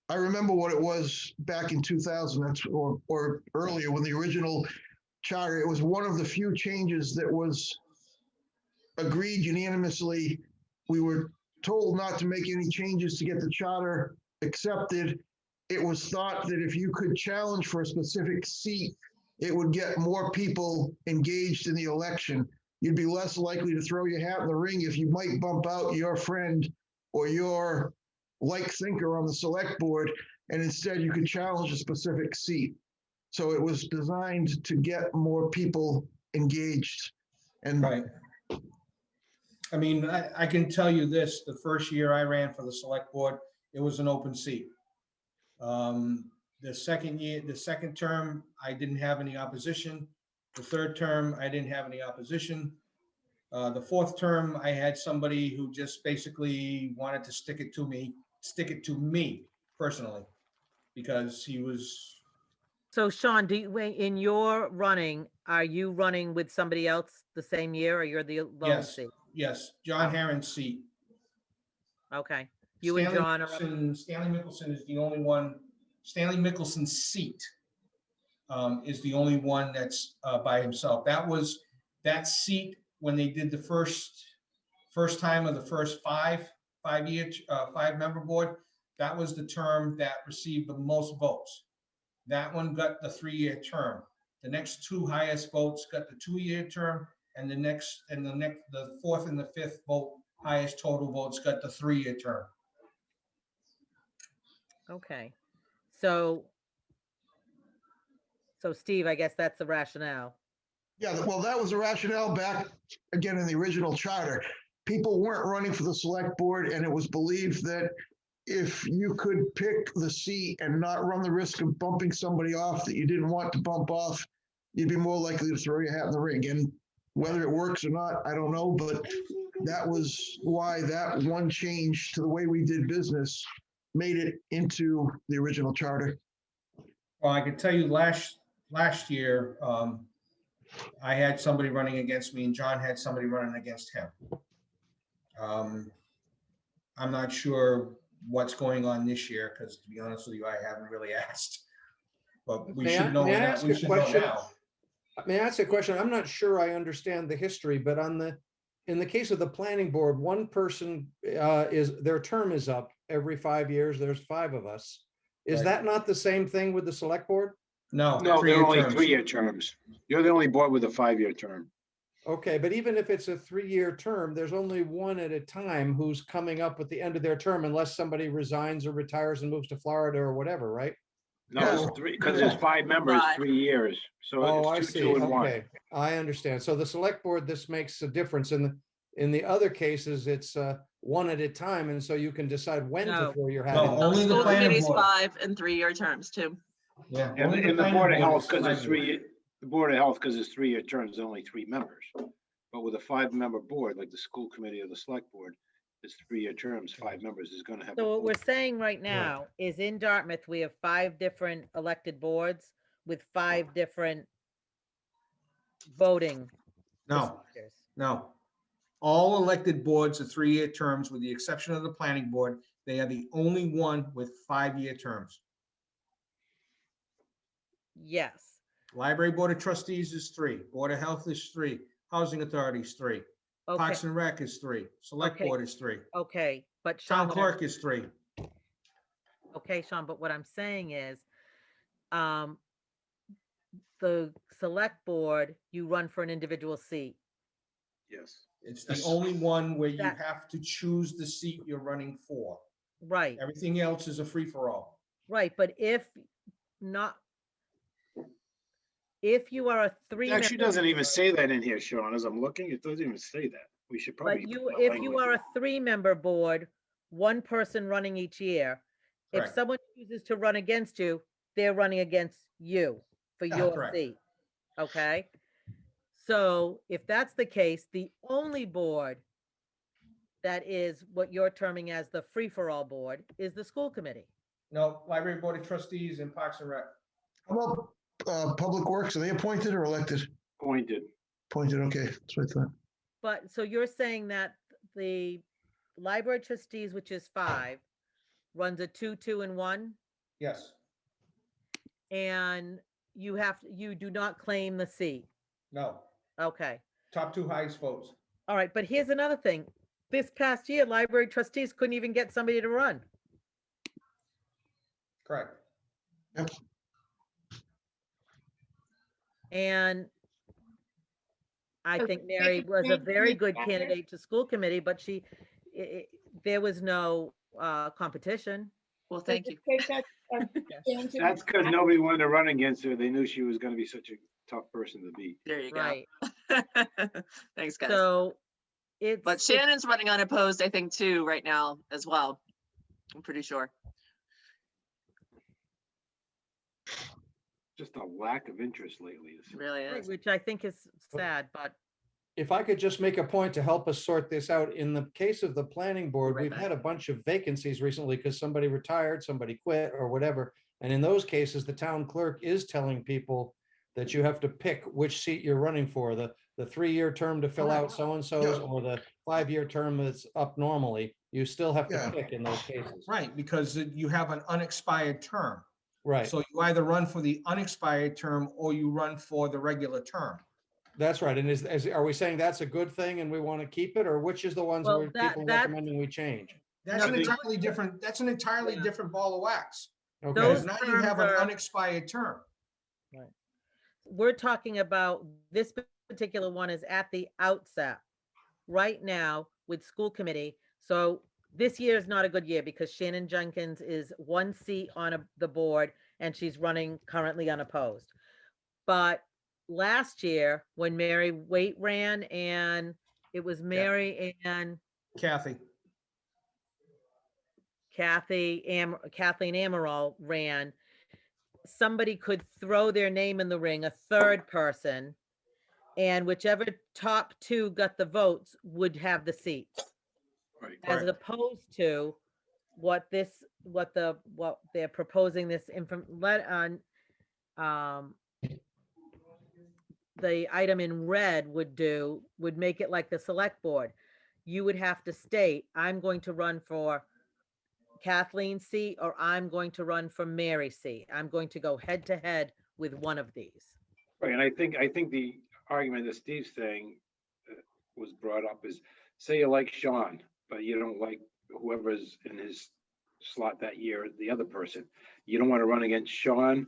I remember what it was back in 2000 or earlier when the original charter, it was one of the few changes that was agreed unanimously. We were told not to make any changes to get the charter accepted. It was thought that if you could challenge for a specific seat, it would get more people engaged in the election. You'd be less likely to throw your hat in the ring if you might bump out your friend or your like thinker on the select board, and instead you could challenge a specific seat. So it was designed to get more people engaged. And Right. I mean, I can tell you this, the first year I ran for the select board, it was an open seat. The second term, I didn't have any opposition. The third term, I didn't have any opposition. The fourth term, I had somebody who just basically wanted to stick it to me personally, because he was, So Sean, in your running, are you running with somebody else the same year, or you're the lone Yes. seat? yes, John Herron's seat. Okay, you and John are up. Stanley Mickelson is the only one, Stanley Mickelson's seat is the only one that's by himself. That seat, when they did the first time of the first five-member board, that was the term that received the most votes. That one got the 3-year term. The next two highest votes got the 2-year term, and the fourth and the fifth highest total votes got the 3-year term. Okay, so Steve, I guess that's the rationale. yeah, well, that was the rationale back again in the original charter. People weren't running for the select board, and it was believed that if you could pick the seat and not run the risk of bumping somebody off that you didn't want to bump off, you'd be more likely to throw your hat in the ring. And whether it works or not, I don't know, but that was why that one change to the way we did business made it into the original charter. Well, I can tell you last year, I had somebody running against me and John had somebody running against him. I'm not sure what's going on this year, because to be honest with you, I haven't really asked. But we should know now. We should know now. May I ask a question? I'm not sure I understand the history, but on the in the case of the planning board, one person their term is up every 5 years. There's 5 of us. Is Right. that not the same thing with the select board? No. No, they're three-year only terms. 3-year terms. You're the only board with a 5-year term. Okay, but even if it's a 3-year term, there's only one at a time who's coming up at the end of their term unless somebody resigns or retires and moves to Florida or whatever, right? No, No. it's 3, because there's 5 members, Five. 3 years. So Oh, I it's see. 2, 2, and 1. Okay, I understand. So the select board, this makes a difference. In the other cases, it's one at a time, and so you can decide when to No. throw your hat No, in. only the School planning committee's board. 5 and 3-year terms too. Yeah. And only the planning Board of board Health, is because it's 5 years. 3, the Board of Health, because it's 3-year terms, there's only 3 members. But with a 5-member board, like the school committee or the select board, it's 3-year terms, 5 members is gonna have. a So what we're vote. saying right now is in Dartmouth, we have 5 different elected boards with 5 different voting No, procedures. no. All elected boards are 3-year terms with the exception of the planning board. They are the only one with 5-year terms. Yes, Library Board of Trustees is 3, Board of Health is 3, Housing Authority is 3, okay, Parks and Rec is 3, Select Okay. Board is 3, okay, but Sean, Town what Clerk is 3. okay, Sean, but what I'm saying is, um, the select board, you run for an individual seat. Yes. It's the only one where you That- have to choose the seat you're running for. Right, Everything else is a free-for-all. right, but if not, if you are a It 3 actually doesn't even say that in here, Sean, as I'm looking, it doesn't even say that. We should probably. But put if that you language are in. a 3-member board, one person running each year, if Correct. someone chooses to run against you, they're running against you for Yeah, your correct. seat. Okay? So if that's the case, the only board that is what you're terming as the free-for-all board is the school committee. No, Library Board of Trustees and Parks and Rec. How about Public Works? Are they appointed or elected? Pointed. Appointed, okay, that's what I thought. But so you're saying that the library trustees, which is 5, runs a 2, 2, and 1, Yes, and you do not claim the seat. no, Okay. top 2 highest votes. All right, but here's another thing. This past year, library trustees couldn't even get somebody to run. Correct. And I So think the Mary was a secretary very is good better? candidate to school committee, but there was no competition. Well, Does thank it you. take that, change in That's because that? nobody wanted to run against her. They knew she was gonna be such a tough person to beat. There you go. Right. Thanks, guys. So it's. But Shannon's running unopposed, I think, too, right now as well. I'm pretty sure. Just a lack of interest lately. It really Right, is. which I think is sad, but If I could just make a point to help us sort this out, in the case of the planning board, Right we've back. had a bunch of vacancies recently because somebody retired, somebody quit or whatever. And in those cases, the town clerk is telling people that you have to pick which seat you're running for, the 3-year term to fill out so-and-so's Yeah. or the 5-year term that's up normally. You still have to Yeah. pick in those cases. Right, because you have an unexpired term. Right, So you either run for the unexpired term or you run for the regular term. that's right. And are we saying that's a good thing and we want to keep it, or which is the ones Well, where that- people that- recommending we change? That's No, an those entirely different, that's an entirely Yeah. different ball of wax. Okay, Because Those now you terms have an are- unexpired term. we're talking about this particular one is at the outset right now with school committee. So this year is not a good year because Shannon Jenkins is 1 seat on the board and she's running currently unopposed. But last year when Mary Waite ran and it was Mary and Kathy, Kathleen Amaral ran, somebody could throw their name in the ring, a third person, and whichever top 2 got the votes would have the seats. Right. As Correct. opposed to what they're proposing this the item in red would make it like the select board. You would have to state, I'm going to run for Kathleen's seat, or I'm going to run for Mary's seat. I'm going to go head to head with one of these. Right, and I think the argument that Steve's saying was brought up is, say you like Sean, but you don't like whoever's in his slot that year, the other person. You don't want to run against Sean.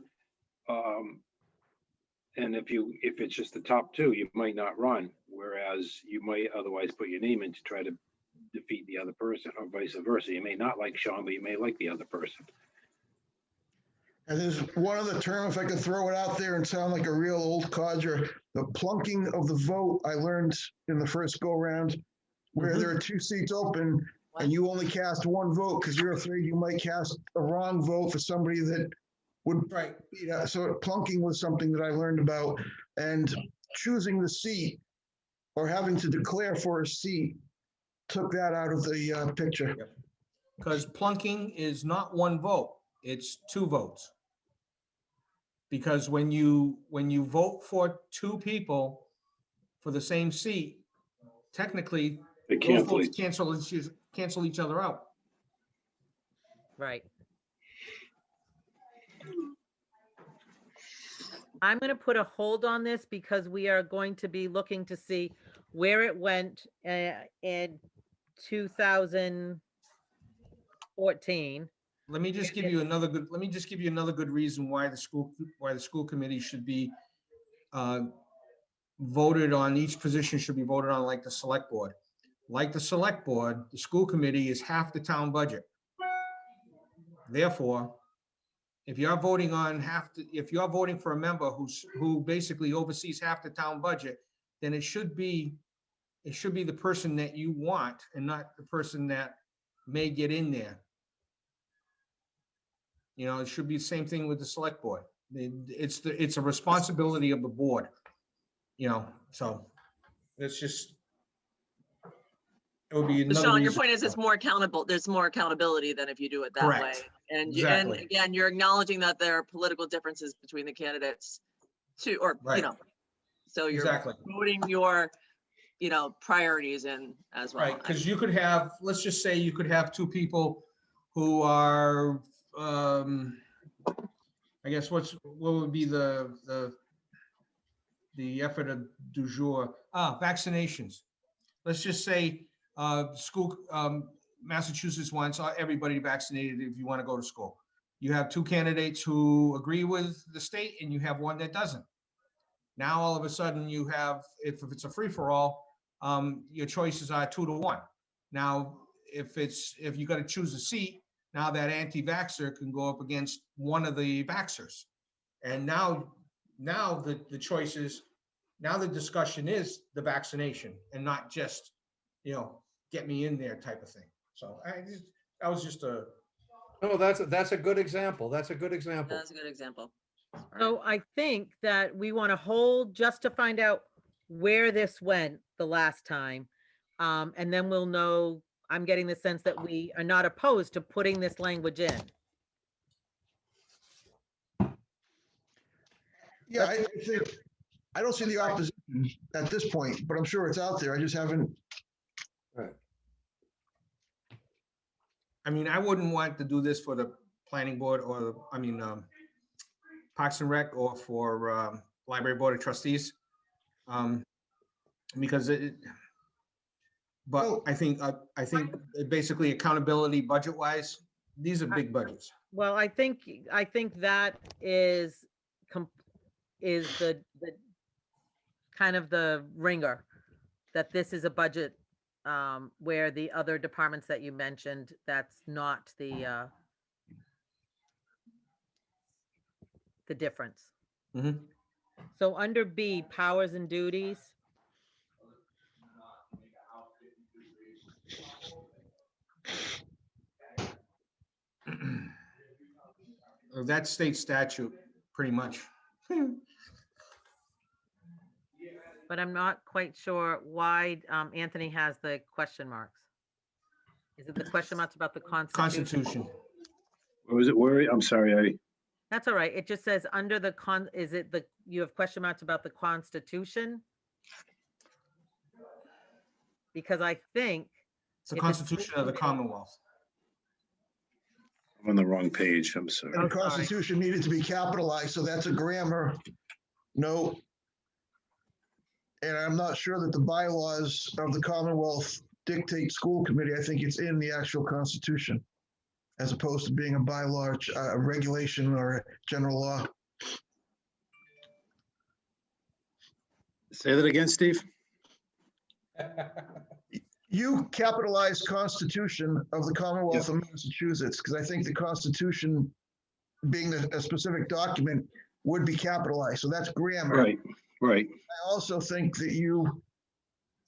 And if it's just the top two, you might not run, whereas you might otherwise put your name in to try to defeat the other person, or vice versa. You may not like Sean, but you may like the other person. And there's one other term, if I could throw it out there and sound like a real old codger, the plunking of the vote I learned in the first go round, where there are two seats open and you only cast one vote because you're afraid you might cast a wrong vote for somebody that would. Right. Yeah, so plunking was something that I learned about, and choosing the seat or having to declare for a seat took that out of the picture. Because plunking is not one vote, it's two votes. Because when you vote for two people for the same seat, technically, They those cancel votes cancel each other out. Right. I'm going to put a hold on this because we are going to be looking to see where it went in 2014. Let me just give you another good reason why the school committee should be voted on. Each position should be voted on like the select board. Like the select board, the school committee is half the town budget. Therefore, if you're voting for a member who basically oversees half the town budget, then it should be the person that you want and not the person that may get in there. You know, it should be the same thing with the select board. It's a responsibility of the board, you know, so it's just. It would be So another Sean, your reason. point is it's more accountable. There's more accountability than if you do it that way. Correct. And Exactly. and again, you're acknowledging that there are political differences between the candidates too, or, Right. you know, so you're Exactly. voting your, you know, priorities in as well. Right, because you could have, let's just say you could have two people who are, I guess what would be the effort of du jour? Vaccinations. Let's just say school, Massachusetts wants everybody vaccinated if you want to go to school. You have two candidates who agree with the state and you have one that doesn't. Now, all of a sudden you have, if it's a free-for-all, your choices are 2-1. Now, if you got to choose a seat, now that anti-vaxxer can go up against one of the vaxxers. And now the choice is, now the discussion is the vaccination and not just, you know, get me in there type of thing. So that was just a. No, that's a good example. That's a good example. That's a good example. So I think that we want to hold just to find out where this went the last time. And then we'll know, I'm getting the sense that we are not opposed to putting this language in. Yeah, I don't see the opposition at this point, but I'm sure it's out there. I just haven't. I mean, I wouldn't want to do this for the planning board or, Parks and Rec or for Library Board of Trustees. Because but I think basically accountability budget-wise, these are big budgets. Well, I think that is the kind of the ringer, that this is a budget where the other departments that you mentioned, that's not the difference. Mhm. So under B, powers and duties. That's state statute, pretty much. But I'm not quite sure why Anthony has the question marks. Is it the question marks about the Constitution? Or was it worry? I'm sorry, That's all right. It just says under the you have question marks about the Constitution? Because I think. It's the if it's Constitution of the Commonwealth. I'm on the wrong page. I'm sorry. And the Constitution needed to be capitalized, so that's a grammar note. And I'm not sure that the bylaws of the Commonwealth dictate school committee. I think it's in the actual Constitution, as opposed to being a bylaw, a regulation, or a general law. Say that again, Steve? You capitalize Constitution of the Commonwealth of Massachusetts, because I think the Constitution, being a specific document, would be capitalized. So that's grammar. Right, right. I also think that you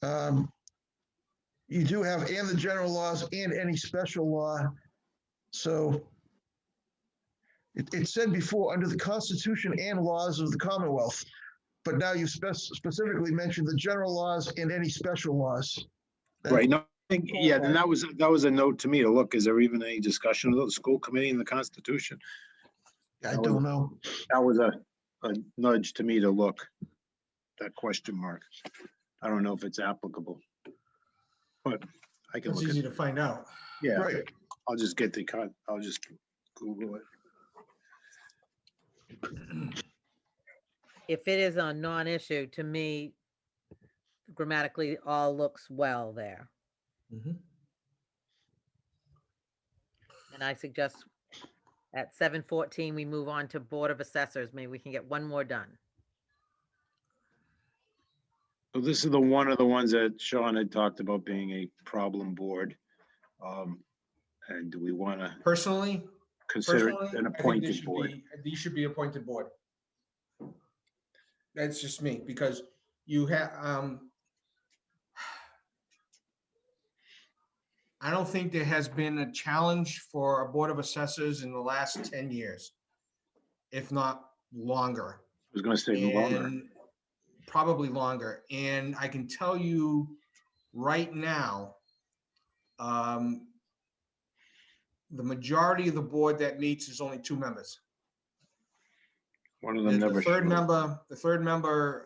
do have and the general laws and any special law. So it said before, under the Constitution and laws of the Commonwealth, but now you specifically mentioned the general laws and any special laws. Right. No, I think, yeah, then that was a note to me to look, is there even any discussion of the school committee in the Constitution? I don't know. That was a nudge to me to look, that question mark. I don't know if it's applicable, but I can It's look easy at, to find out. yeah, Right. I'll just get the cut. I'll just Google it. If it is a non-issue, to me, grammatically, all looks well there. Mhm. And I suggest at 7:14, we move on to Board of Assessors. Maybe we can get one more done. So this is one of the ones that Sean had talked about being a problem board. And do we want to Personally, consider it personally, an I think appointed board? these should be appointed board. That's just me, because you have, I don't think there has been a challenge for a Board of Assessors in the last 10 years, if not longer. I was going to say longer. And probably longer. And I can tell you right now, the majority of the board that meets is only 2 members. One of them The never third showed up. member,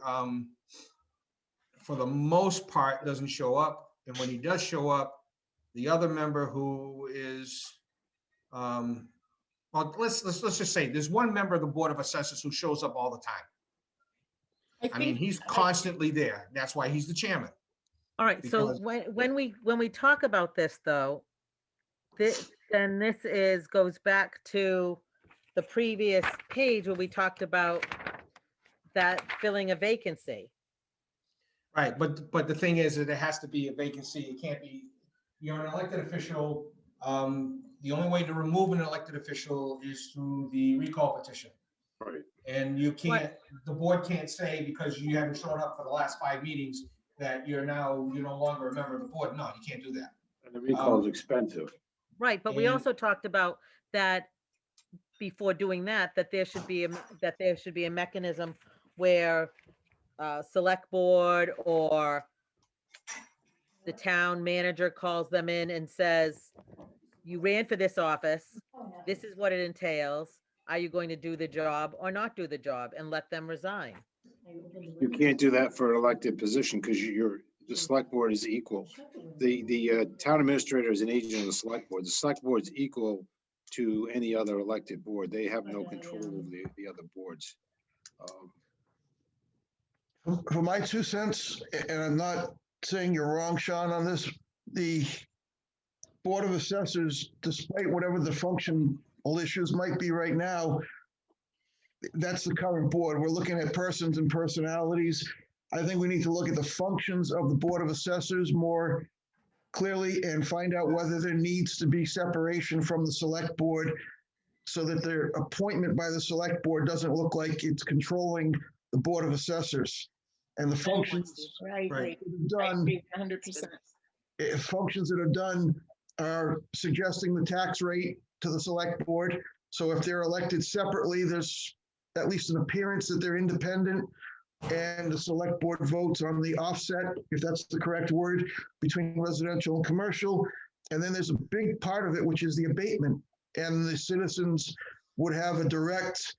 for the most part, doesn't show up. And when he does show up, the other member who is, well, let's just say, there's one member of the Board of Assessors who shows up all the time. I mean, he's constantly there. That's why he's the chairman. All right, so Because- when we talk about this, though, then this goes back to the previous page where we talked about that filling a vacancy. Right, but the thing is that it has to be a vacancy. It can't be, you're an elected official. The only way to remove an elected official is through the recall petition. Right. And you can't, the board can't say because you haven't shown up for the last 5 meetings that you're no longer a member of the board. No, you can't do that. And the recall is expensive. Right, but we And- also talked about that before doing that there should be a mechanism where select board or the town manager calls them in and says, you ran for this office, this is what it entails. Are you going to do the job or not do the job, and let them resign? You can't do that for an elected position because the select board is equal. The town administrator is an agent of the select board. The select board is equal to any other elected board. They have no control over the other boards. For my 2 cents, and I'm not saying you're wrong, Sean, on this, the Board of Assessors, despite whatever the functional issues might be right now, that's the current board. We're looking at persons and personalities. I think we need to look at the functions of the Board of Assessors more clearly and find out whether there needs to be separation from the select board so that their appointment by the select board doesn't look like it's controlling the Board of Assessors. And the functions Right, Right. that are done, 100%. functions that are done are suggesting the tax rate to the select board. So if they're elected separately, there's at least an appearance that they're independent. And the select board votes on the offset, if that's the correct word, between residential and commercial. And then there's a big part of it, which is the abatement. And the citizens would have a direct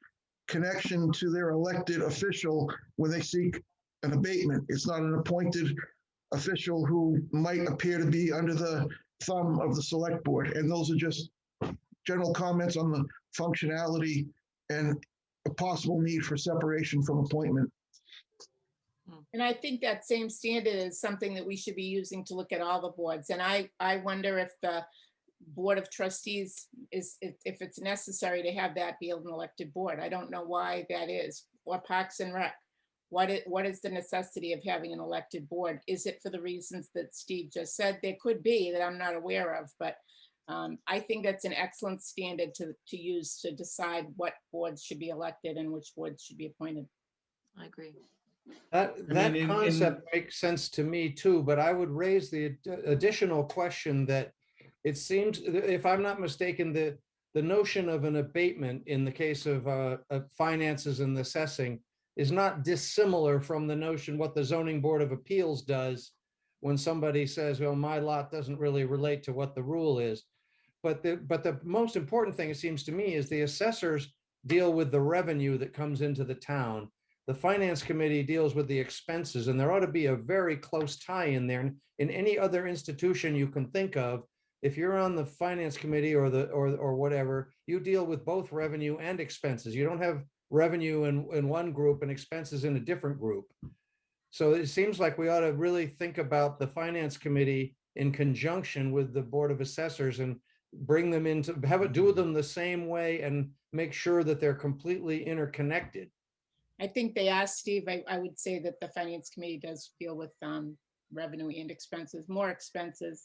connection to their elected official when they seek an abatement. It's not an appointed official who might appear to be under the thumb of the select board. And those are just general comments on the functionality and a possible need for separation from appointment. And I think that same standard is something that we should be using to look at all the boards. And I wonder if the Board of Trustees if it's necessary to have that be an elected board. I don't know why that is. Or Parks and Rec. What is the necessity of having an elected board? Is it for the reasons that Steve just said? There could be that I'm not aware of, but I think that's an excellent standard to use to decide what boards should be elected and which boards should be appointed. I agree. That in- concept makes sense to me too, but I would raise the additional question that it seems, if I'm not mistaken, the notion of an abatement in the case of finances and assessing is not dissimilar from the notion what the Zoning Board of Appeals does when somebody says, well, my lot doesn't really relate to what the rule is. But the most important thing, it seems to me, is the assessors deal with the revenue that comes into the town. The finance committee deals with the expenses, and there ought to be a very close tie in there. In any other institution you can think of, if you're on the finance committee or whatever, you deal with both revenue and expenses. You don't have revenue in one group and expenses in a different group. So it seems like we ought to really think about the finance committee in conjunction with the Board of Assessors and bring them into, have it do them the same way and make sure that they're completely interconnected. I think they asked Steve, I would say that the finance committee does deal with revenue and expenses, more expenses,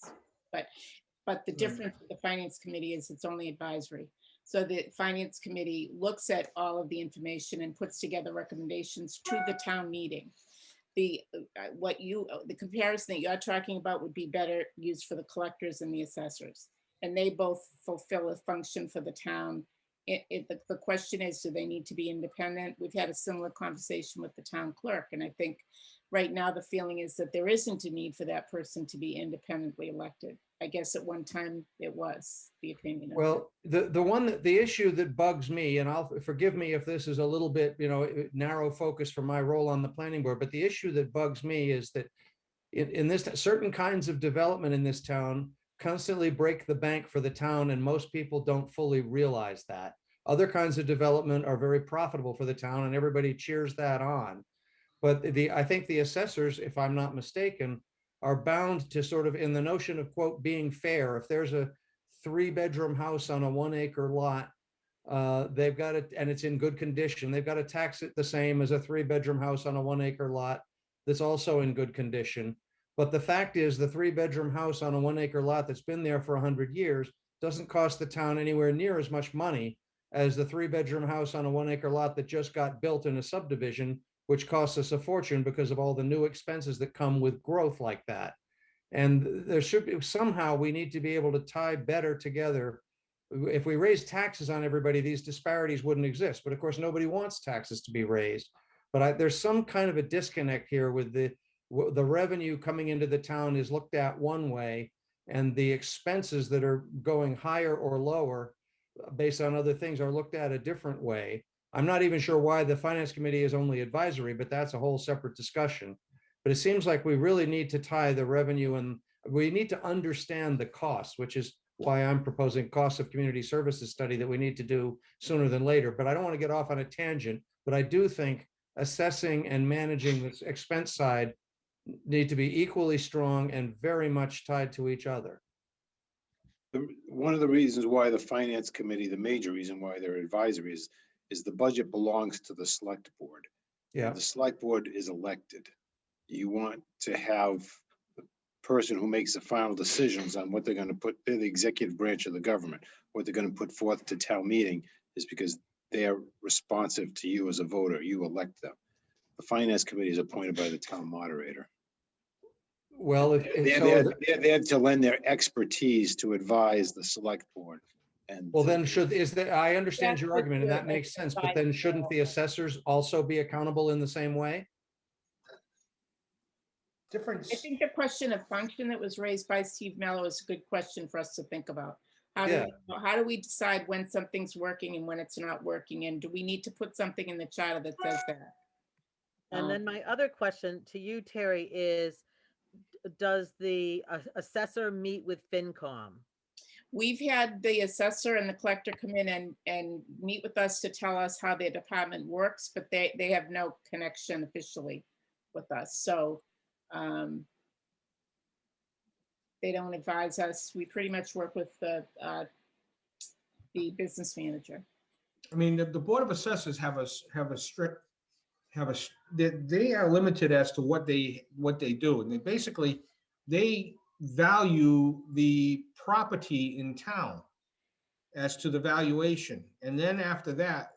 but the difference with the finance committee is it's only advisory. So the finance committee looks at all of the information and puts together recommendations to the town meeting. The comparison that you're talking about would be better used for the collectors and the assessors. And they both fulfill a function for the town. The question is, do they need to be independent? We've had a similar conversation with the town clerk. And I think right now the feeling is that there isn't a need for that person to be independently elected. I guess at one time it was the opinion. Well, the issue that bugs me, and I'll forgive me if this is a little bit, narrow focus for my role on the planning board, but the issue that bugs me is that in this, certain kinds of development in this town constantly break the bank for the town, and most people don't fully realize that. Other kinds of development are very profitable for the town, and everybody cheers that on. But I think the assessors, if I'm not mistaken, are bound to sort of, in the notion of, quote, being fair. If there's a 3-bedroom house on a 1-acre lot, they've got it, and it's in good condition, they've got to tax it the same as a 3-bedroom house on a 1-acre lot that's also in good condition. But the fact is, the 3-bedroom house on a 1-acre lot that's been there for 100 years doesn't cost the town anywhere near as much money as the 3-bedroom house on a 1-acre lot that just got built in a subdivision, which costs us a fortune because of all the new expenses that come with growth like that. And there should be, somehow we need to be able to tie better together. If we raise taxes on everybody, these disparities wouldn't exist. But of course, nobody wants taxes to be raised. But there's some kind of a disconnect here with the revenue coming into the town is looked at one way, and the expenses that are going higher or lower based on other things are looked at a different way. I'm not even sure why the finance committee is only advisory, but that's a whole separate discussion. But it seems like we really need to tie the revenue, and we need to understand the costs, which is why I'm proposing cost of community services study that we need to do sooner than later. But I don't want to get off on a tangent, but I do think assessing and managing this expense side need to be equally strong and very much tied to each other. One of the reasons why the finance committee, the major reason why they're advisory is the budget belongs to the select board. Yeah. The select board is elected. You want to have the person who makes the final decisions on what they're going to put, they're the executive branch of the government, what they're going to put forth to town meeting is because they're responsive to you as a voter. You elect them. The finance committee is appointed by the town moderator. Well, They're there to lend their expertise to advise the select board. And well, then I understand your That's argument, and what that makes sense, but then shouldn't the assessors also be accountable in the same way? Difference. I think the question of function that was raised by Steve Mello is a good question for us to think about. How do we decide when something's working and when it's not working? And do we need to put something in the charter that says that? And then my other question to you, Terry, is does the assessor meet with FinCom? We've had the assessor and the collector come in and meet with us to tell us how their department works, but they have no connection officially with us. So they don't advise us. We pretty much work with the business manager. I mean, the Board of Assessors have a strict, they are limited as to what they do. And they value the property in town as to the valuation. And then after that,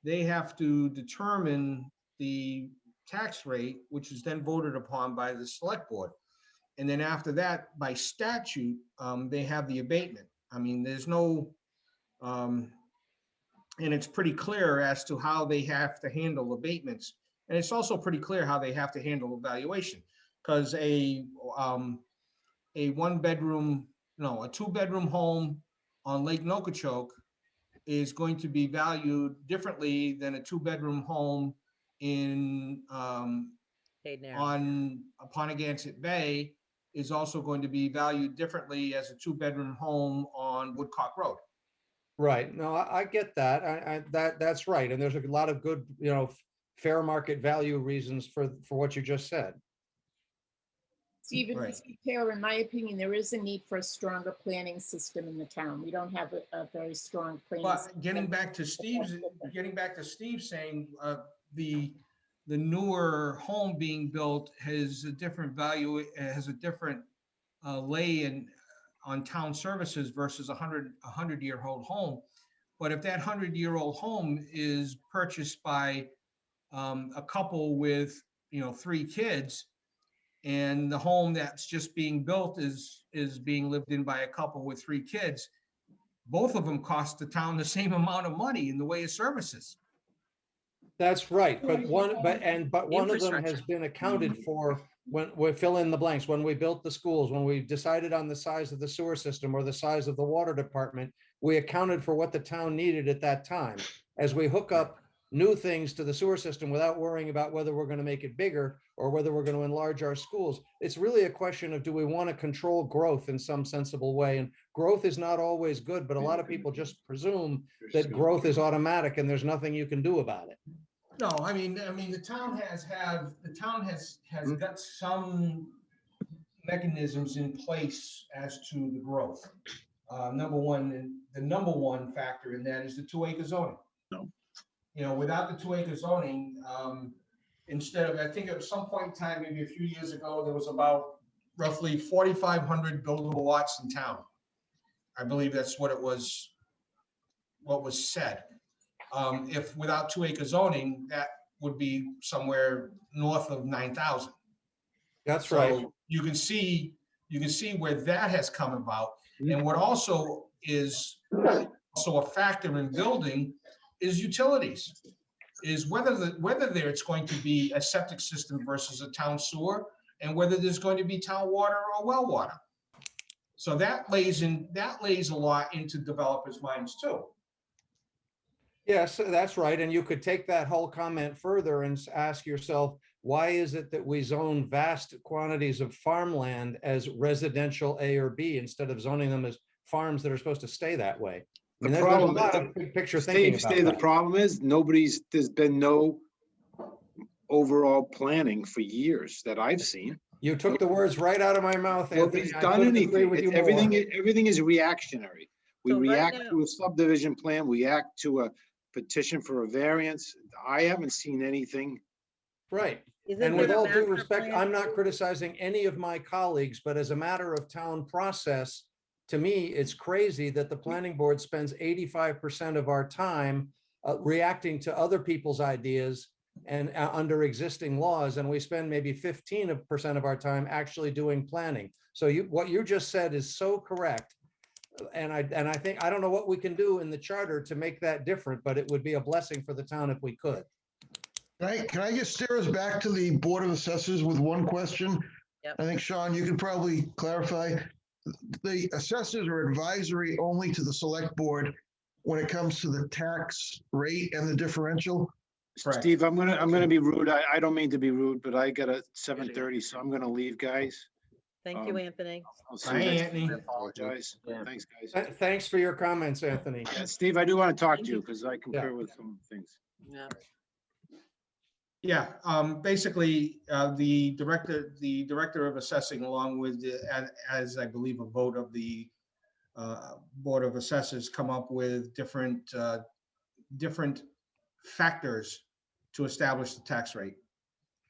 they have to determine the tax rate, which is then voted upon by the select board. And then after that, by statute, they have the abatement. I mean, there's no, and it's pretty clear as to how they have to handle abatements. And it's also pretty clear how they have to handle evaluation. Because a 2-bedroom home on Lake Nokichoke is going to be valued differently than a 2-bedroom home in Hayden Air. on Ponegantset Bay is also going to be valued differently as a 2-bedroom home on Woodcock Road. Right. No, I get that. That's right. And there's a lot of good, fair market value reasons for what you just said. Stephen, Right. Taylor, in my opinion, there is a need for a stronger planning system in the town. We don't have a very strong planning. But getting back to Steve saying, the newer home being built has a different value, has a different lay in on town services versus a 100-year-old home. But if that 100-year-old home is purchased by a couple with 3 kids, and the home that's just being built is being lived in by a couple with 3 kids, both of them cost the town the same amount of money in the way of services. That's right. But one of them has Infrastructure. been accounted for when we fill in the blanks, when we built the schools, when we decided on the size of the sewer system or the size of the water department, we accounted for what the town needed at that time. As we hook up new things to the sewer system without worrying about whether we're going to make it bigger or whether we're going to enlarge our schools, it's really a question of, do we want to control growth in some sensible way? And growth is not always good, but a lot of people just presume that growth is automatic and there's nothing you can do about it. No, I mean, the town has got some mechanisms in place as to the growth. Number one, the number one factor in that is the 2-acre zoning. No. Without the 2-acre zoning, instead of, I think at some point in time, maybe a few years ago, there was about roughly 4,500 buildable lots in town. I believe that's what was said. If without 2-acre zoning, that would be somewhere north of 9,000. That's right. So you can see where that has come about. And what also is also a factor in building is utilities, is whether it's going to be a septic system versus a town sewer, and whether there's going to be town water or well water. So that lays a lot into developers' minds too. Yes, that's right. And you could take that whole comment further and ask yourself, why is it that we zone vast quantities of farmland as residential A or B instead of zoning them as farms that are supposed to stay that way? I mean, there's a lot of big picture thinking about The that. problem is there's been no overall planning for years that I've seen. You took the words right out of my mouth, Anthony. Nobody's I done couldn't agree anything. with you more. Everything is reactionary. We So right react now- to a subdivision plan, we act to a petition for a variance. I haven't seen anything. Right. Isn't And there with a all due master respect, plan? I'm not criticizing any of my colleagues, but as a matter of town process, to me, it's crazy that the planning board spends 85% of our time reacting to other people's ideas and under existing laws, and we spend maybe 15% of our time actually doing planning. So what you just said is so correct. And I think, I don't know what we can do in the charter to make that different, but it would be a blessing for the town if we could. Can I just steer us back to the Board of Assessors with one question? Yep. I think, Sean, you could probably clarify. The assessors are advisory only to the select board when it comes to the tax rate and the differential. Correct. Steve, I'm gonna be rude. I don't mean to be rude, but I got a 7:30, so I'm gonna leave, guys. Thank you, Anthony. I'll see Bye, you next time. Anthony. I apologize. Yeah. Thanks, guys. Thanks for your comments, Anthony. Yeah, Steve, I do want to talk to you because I concur with some things. Yeah. Yeah, basically, the director of assessing, along with, as I believe a vote of the Board of Assessors, come up with different factors to establish the tax rate.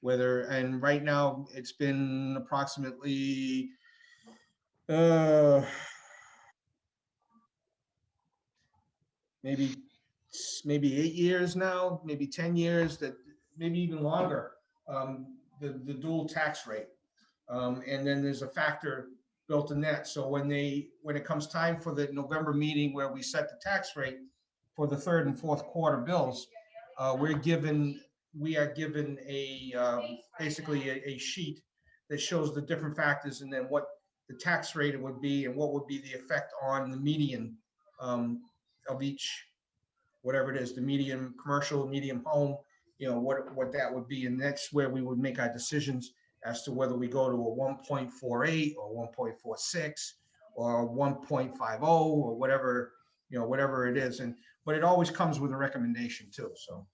And right now, it's been approximately maybe 8 years now, maybe 10 years, that maybe even longer, the dual tax rate. And then there's a factor built in that. So when it comes time for the November meeting where we set the tax rate for the third and fourth quarter bills, we are given basically a sheet that shows the different factors and then what the tax rate would be and what would be the effect on the median of each, whatever it is, the medium commercial, medium home, what that would be. And that's where we would make our decisions as to whether we go to a 1.48 or 1.46 or 1.50 or whatever it is. But it always comes with a recommendation too, so.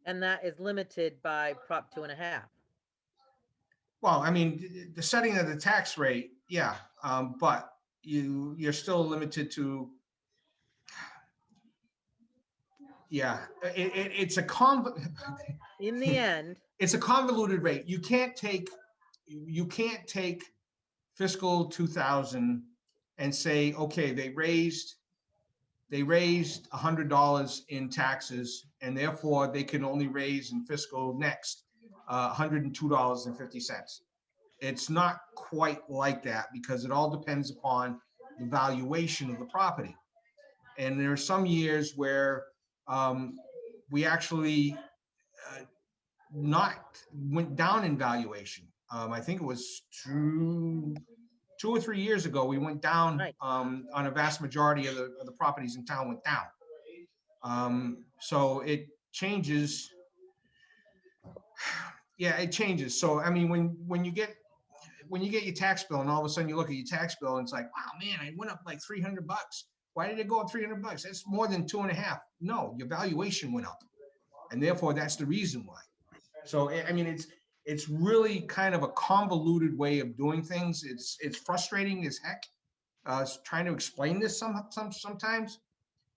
And that is limited by Prop 2.5. Well, I mean, the setting of the tax rate, yeah, but you're still limited to, yeah, it's In the end, it's a convoluted rate. You can't take fiscal 2000 and say, okay, they raised $100 in taxes, and therefore they can only raise in fiscal next $102.50. It's not quite like that, because it all depends upon the valuation of the property. And there are some years where we actually went down in valuation. I think it was 2 or 3 years ago, we went down, Right. on a vast majority of the properties in town went down. So it changes. Yeah, it changes. So, I mean, when you get your tax bill and all of a sudden you look at your tax bill and it's like, wow, man, I went up like $300. Why did it go up $300? That's more than 2.5. No, your valuation went up. And therefore that's the reason why. So, I mean, it's really kind of a convoluted way of doing things. It's frustrating as heck, trying to explain this sometimes.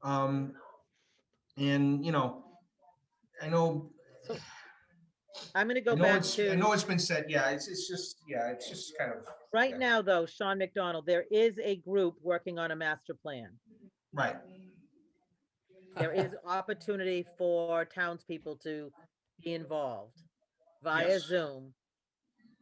And, I know. I'm going to go I know back it's, to. I know it's been said, yeah, it's just kind of. Right yeah. now, though, Sean McDonald, there is a group working on a master plan. Right, There is opportunity for townspeople to be involved via Yes. Zoom.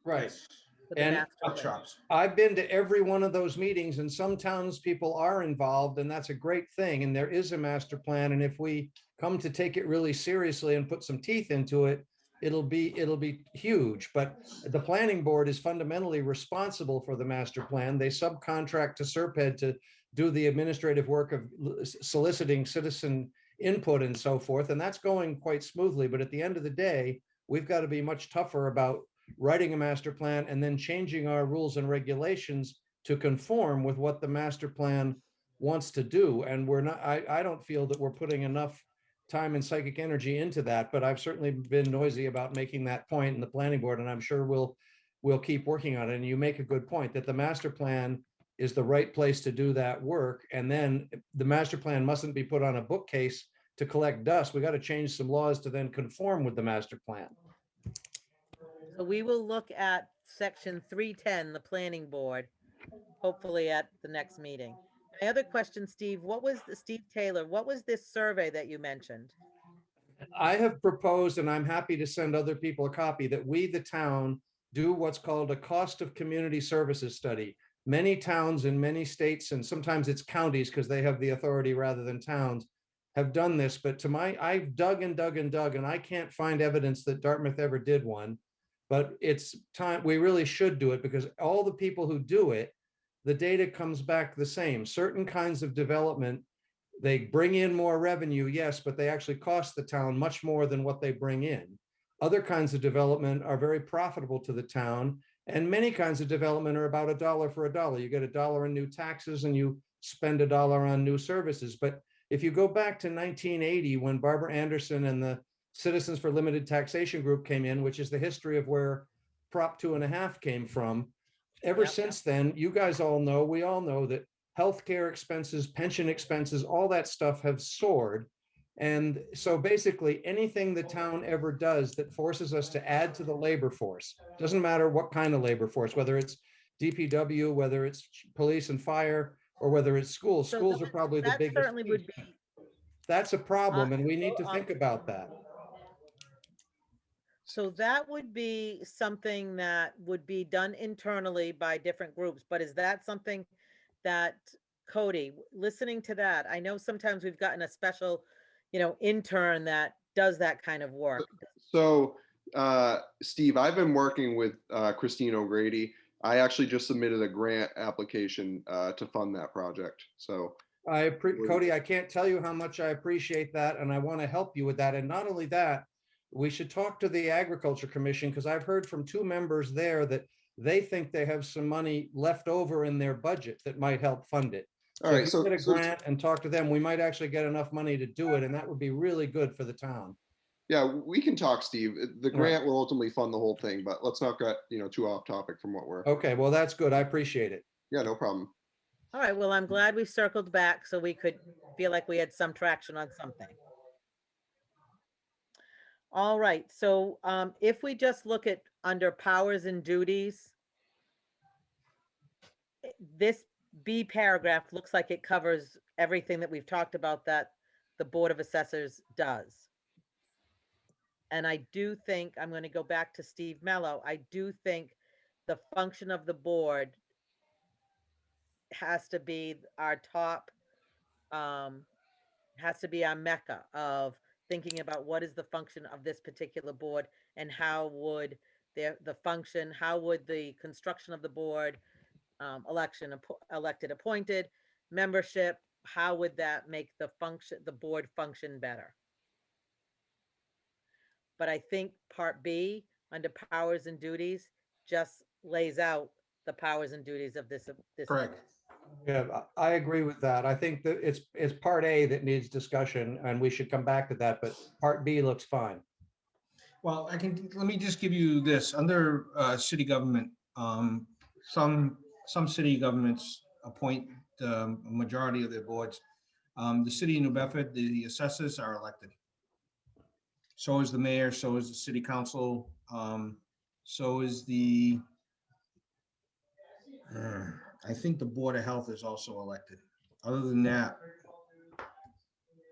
Right. for the And master plan. workshops. I've been to every one of those meetings, and some townspeople are involved, and that's a great thing. And there is a master plan. And if we come to take it really seriously and put some teeth into it, it'll be huge. But the planning board is fundamentally responsible for the master plan. They subcontract to Serped to do the administrative work of soliciting citizen input and so forth. And that's going quite smoothly. But at the end of the day, we've got to be much tougher about writing a master plan and then changing our rules and regulations to conform with what the master plan wants to do. And we're not, I don't feel that we're putting enough time and psychic energy into that, but I've certainly been noisy about making that point in the planning board, and I'm sure we'll keep working on it. And you make a good point that the master plan is the right place to do that work. And then the master plan mustn't be put on a bookcase to collect dust. We got to change some laws to then conform with the master plan. So we will look at section 310, the planning board, hopefully at the next meeting. My other question, Steve, Steve Taylor, what was this survey that you mentioned? I have proposed, and I'm happy to send other people a copy, that we, the town, do what's called a cost of community services study. Many towns in many states, and sometimes it's counties because they have the authority rather than towns, have done this. But I've dug and dug and dug, and I can't find evidence that Dartmouth ever did one. But it's time, we really should do it, because all the people who do it, the data comes back the same. Certain kinds of development, they bring in more revenue, yes, but they actually cost the town much more than what they bring in. Other kinds of development are very profitable to the town, and many kinds of development are about $1 for $1. You get $1 in new taxes and you spend $1 on new services. But if you go back to 1980, when Barbara Anderson and the Citizens for Limited Taxation Group came in, which is the history of where Prop 2.5 came from. Ever Yep. since then, you guys all know, we all know that healthcare expenses, pension expenses, all that stuff have soared. And so basically anything the town ever does that forces us to add to the labor force, doesn't matter what kind of labor force, whether it's DPW, whether it's police and fire, or whether it's schools. So Schools are probably the that biggest. certainly would piece. be, That's a problem, and we need to so, think about that. so that would be something that would be done internally by different groups, but is that something that, Cody, listening to that, I know sometimes we've gotten a special, intern that does that kind of work. So, Steve, I've been working with Christine O'Grady. I actually just submitted a grant application to fund that project. So, Cody, I can't tell you how much I appreciate that, and I want to help you with that. And not only that, we should talk to the Agriculture Commission, because I've heard from 2 members there that they think they have some money left over in their budget that might help fund it. all So right. if So, you get a grant and talk to them, we might actually get enough money to do it, and that would be really good for the town. yeah, we can talk, Steve. The right. grant will ultimately fund the whole thing, but let's not get, too off topic from what we're. Okay, well, that's good. I appreciate it. Yeah, no problem. All right, well, I'm glad we circled back so we could feel like we had some traction on something. All right, so if we just look at under powers and duties, this B paragraph looks like it covers everything that we've talked about that the Board of Assessors does. And I do think, I'm going to go back to Steve Mello, I do think the function of the board has to be our top, has to be our mecca of thinking about what is the function of this particular board and how would the function, how would the construction of the board, elected, appointed, membership, how would that make the board function better? But I think Part B, under powers and duties, just lays out the powers and duties of this. Correct. Yeah, I agree with that. I think that it's Part A that needs discussion, and we should come back to that, but Part B looks fine. Well, let me just give you this, under city government, some city governments appoint a majority of their boards. The city of New Bedford, the assessors are elected. So is the mayor, so is the city council, so is I think the Board of Health is also elected. Other than that,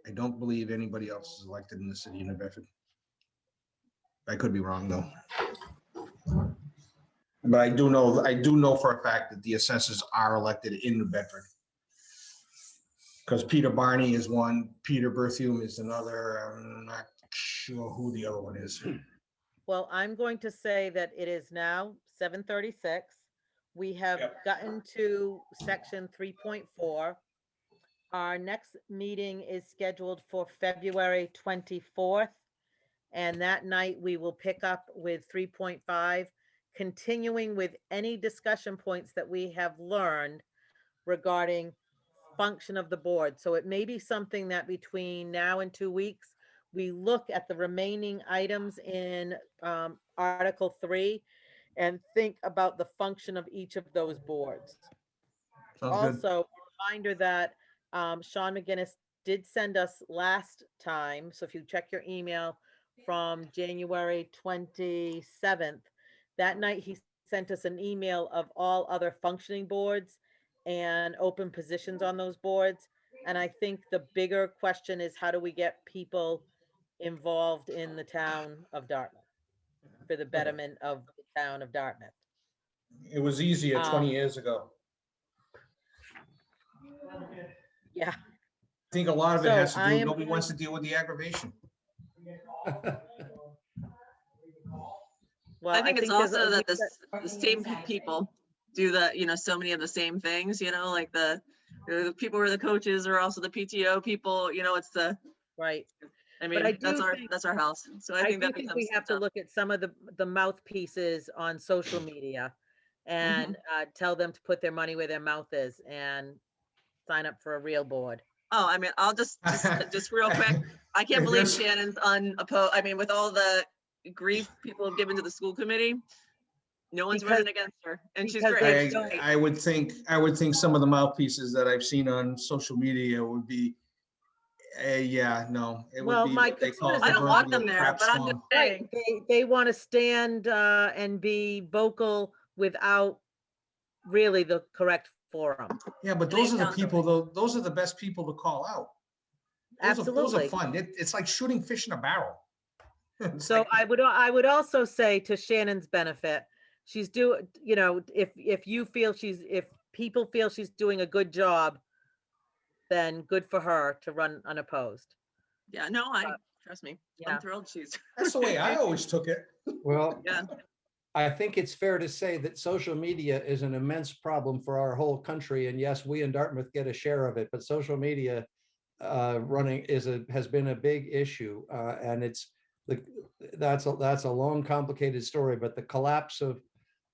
I don't believe anybody else is elected in the city of New Bedford. I could be wrong, though. But I do know for a fact that the assessors are elected in New Bedford. Because Peter Barney is one, Peter Berthium is another. I'm not sure who the other one is. Well, I'm going to say that it is now 7:36. We have Yep. gotten to section 3.4. Our next meeting is scheduled for February 24th. And that night we will pick up with 3.5, continuing with any discussion points that we have learned regarding function of the board. So it may be something that between now and 2 weeks, we look at the remaining items in Article 3 and think about the function of each of those boards. Sounds good. Also, a reminder that Sean McGinnis did send us last time, so if you check your email from January 27th, that night he sent us an email of all other functioning boards and open positions on those boards. And I think the bigger question is, how do we get people involved in the town of Dartmouth for the betterment of the town of Dartmouth? It was easier 20 years ago. Yeah. I think a lot of it So has to I do, am nobody going- wants to deal with the aggravation. Well, I think it's there's also a that reason- the same people do so many of the same things, like the people who are the coaches are also the PTO people, it's Right. I But mean, I do that's our house. So I I think do that think becomes we have to tough. look at some of the mouthpieces on social media and tell them to put their money where their mouth is and sign up for a real board. Oh, I mean, I'll just real quick. I can't If believe there's- Shannon's unopposed. I mean, with all the grief people have given to the school committee, no one's Because- running against her, and she's because great. they- I would think some of the mouthpieces that I've seen on social media would be, yeah, no, it Well, would be my what they concern call is the I don't want proverbial them there, crap but I'm just storm. saying. Right, they want to stand and be vocal without really the correct forum. Yeah, but Stay those are the accountable. people, though, those are the best people to call out. Those are Absolutely. fun. It's like shooting fish in a barrel. It's So like- I would also say, to Shannon's benefit, she's if people feel she's doing a good job, then good for her to run unopposed. Yeah, no, trust me. yeah. I'm thrilled she's, That's the way I always took it. Well, yeah. I think it's fair to say that social media is an immense problem for our whole country. And yes, we in Dartmouth get a share of it, but social media running has been a big issue. And that's a long, complicated story, but the collapse of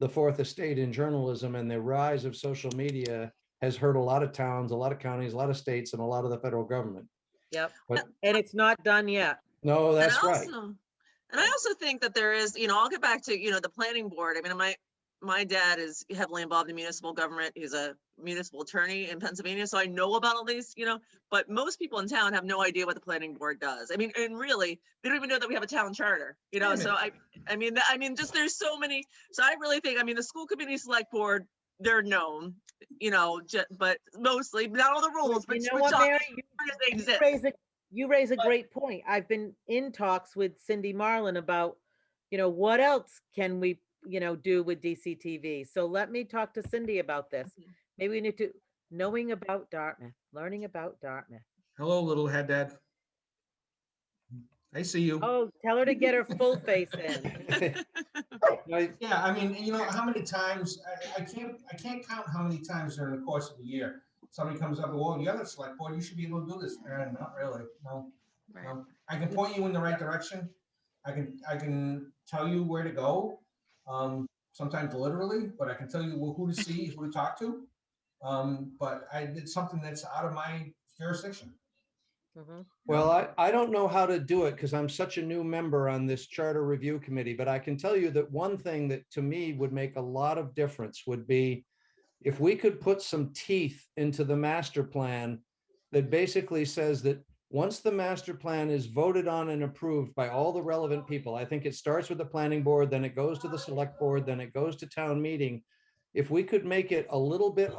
the fourth estate in journalism and the rise of social media has hurt a lot of towns, a lot of counties, a lot of states, and a lot of the federal government. Yep. But And it's not done yet. no, that's And right. And I also think that there is, I'll get back to, the planning board. I mean, my dad is heavily involved in municipal government. He's a municipal attorney in Pennsylvania. So I know about all these, but most people in town have no idea what the planning board does. I mean, and really, they don't even know that we have a town charter, so I mean, just there's so many. So I really think, the school committee, select board, they're known, but mostly, not all the rules, but You know what, Mary? they exist. You raise a But- great point. I've been in talks with Cindy Marlin about, what else can we, do with DCTV? So let me talk to Cindy about this. Maybe we need to, knowing about Dartmouth, learning about Dartmouth. Hello, little head dad. I see you. Oh, tell her to get her full face in. Yeah, I mean, how many times, I can't count how many times during the course of the year, somebody comes up, well, you're the select board, you should be able to do this. Not really, no. Right. No. I can point you in the right direction. I can tell you where to go, sometimes literally, but I can tell you who to see, who to talk to. But it's something that's out of my jurisdiction. Mhm. Well, I don't know how to do it because I'm such a new member on this charter review committee, but I can tell you that one thing that to me would make a lot of difference would be if we could put some teeth into the master plan that basically says that once the master plan is voted on and approved by all the relevant people, I think it starts with the planning board, then it goes to the select board, then it goes to town meeting. If we could make it a little bit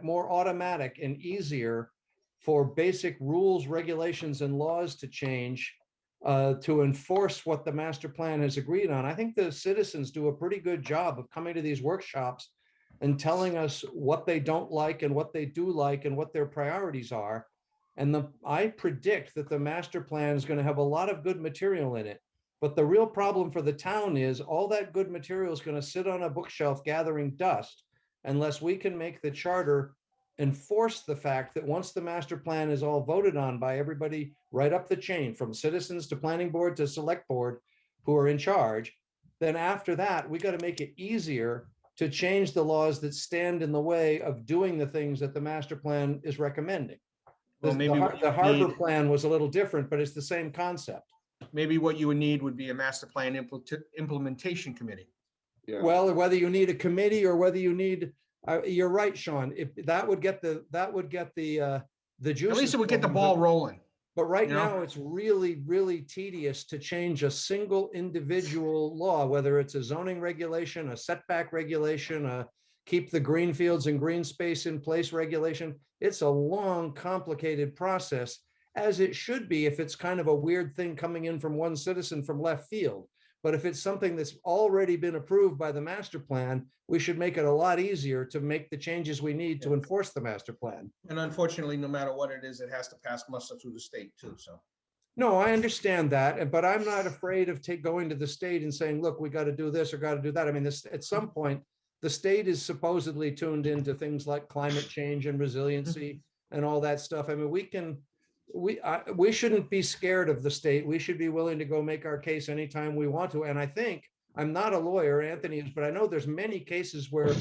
more automatic and easier for basic rules, regulations, and laws to change to enforce what the master plan has agreed on. I think the citizens do a pretty good job of coming to these workshops and telling us what they don't like and what they do like and what their priorities are. And I predict that the master plan is going to have a lot of good material in it. But the real problem for the town is all that good material is going to sit on a bookshelf gathering dust unless we can make the charter enforce the fact that once the master plan is all voted on by everybody right up the chain, from citizens to planning board to select board who are in charge, then after that, we got to make it easier to change the laws that stand in the way of doing the things that the master plan is recommending. Well, maybe what The you harbor need- plan was a little different, but it's the same concept. Maybe what you would need would be a master plan implementation committee. Yeah. Well, whether you need a committee or whether you need, you're right, Sean, if that would get the juices. At least it would get the flowing, ball but- rolling. But right You know? now, it's really, really tedious to change a single individual law, whether it's a zoning regulation, a setback regulation, a keep the green fields and green space in place regulation. It's a long, complicated process, as it should be if it's kind of a weird thing coming in from one citizen from left field. But if it's something that's already been approved by the master plan, we should make it a lot easier to make the changes we need to enforce the master plan. And unfortunately, no matter what it is, it has to pass muster through the state too, so. No, I understand that, but I'm not afraid of going to the state and saying, look, we got to do this or got to do that. I mean, this, at some point, the state is supposedly tuned into things like climate change and resiliency and all that stuff. I mean, we shouldn't be scared of the state. We should be willing to go make our case anytime we want to. And I think, I'm not a lawyer, Anthony is, but I know there's many cases where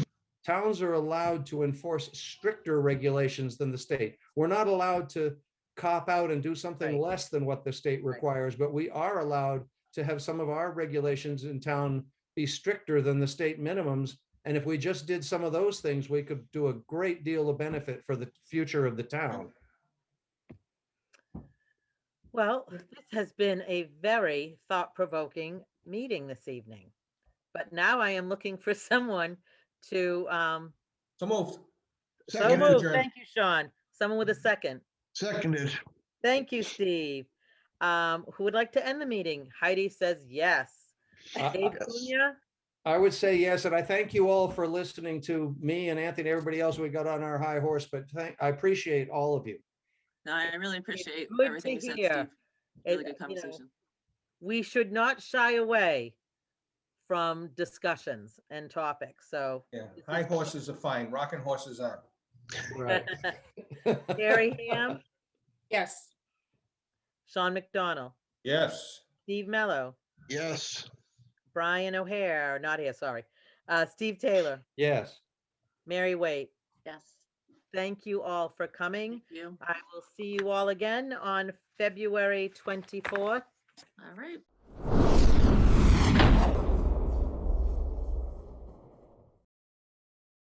towns are allowed to enforce stricter regulations than the state. We're not allowed to cop out and do something Right. less than what the state Right. requires, but we are allowed to have some of our regulations in town be stricter than the state minimums. And if we just did some of those things, we could do a great deal of benefit for the future of the town. Well, this has been a very thought-provoking meeting this evening. But now I am looking for someone to, So moved. so Second. moved. Adjourn. Thank you, Sean. Someone with a second. Seconded. Thank you, Steve. Who would like to end the meeting? Heidi says yes. Dave Yes. Cunha? I would say yes, and I thank you all for listening to me and Anthony, everybody else we got on our high horse, but I appreciate all of you. No, I really appreciate Good everything you to said, hear. Steve. Really It- good you know, conversation. We should not shy away from discussions and topics, so. Yeah, this high is- horses are fine, rocking horses aren't. Right. Carrie Ham, Yes. Sean McDonald, Yes. Steve Mello, Yes. Brian O'Hare, not here, sorry. Steve Taylor, Yes. Mary Waite. Yes. Thank you all for coming. Thank you. I will see you all again on February 24th. All right.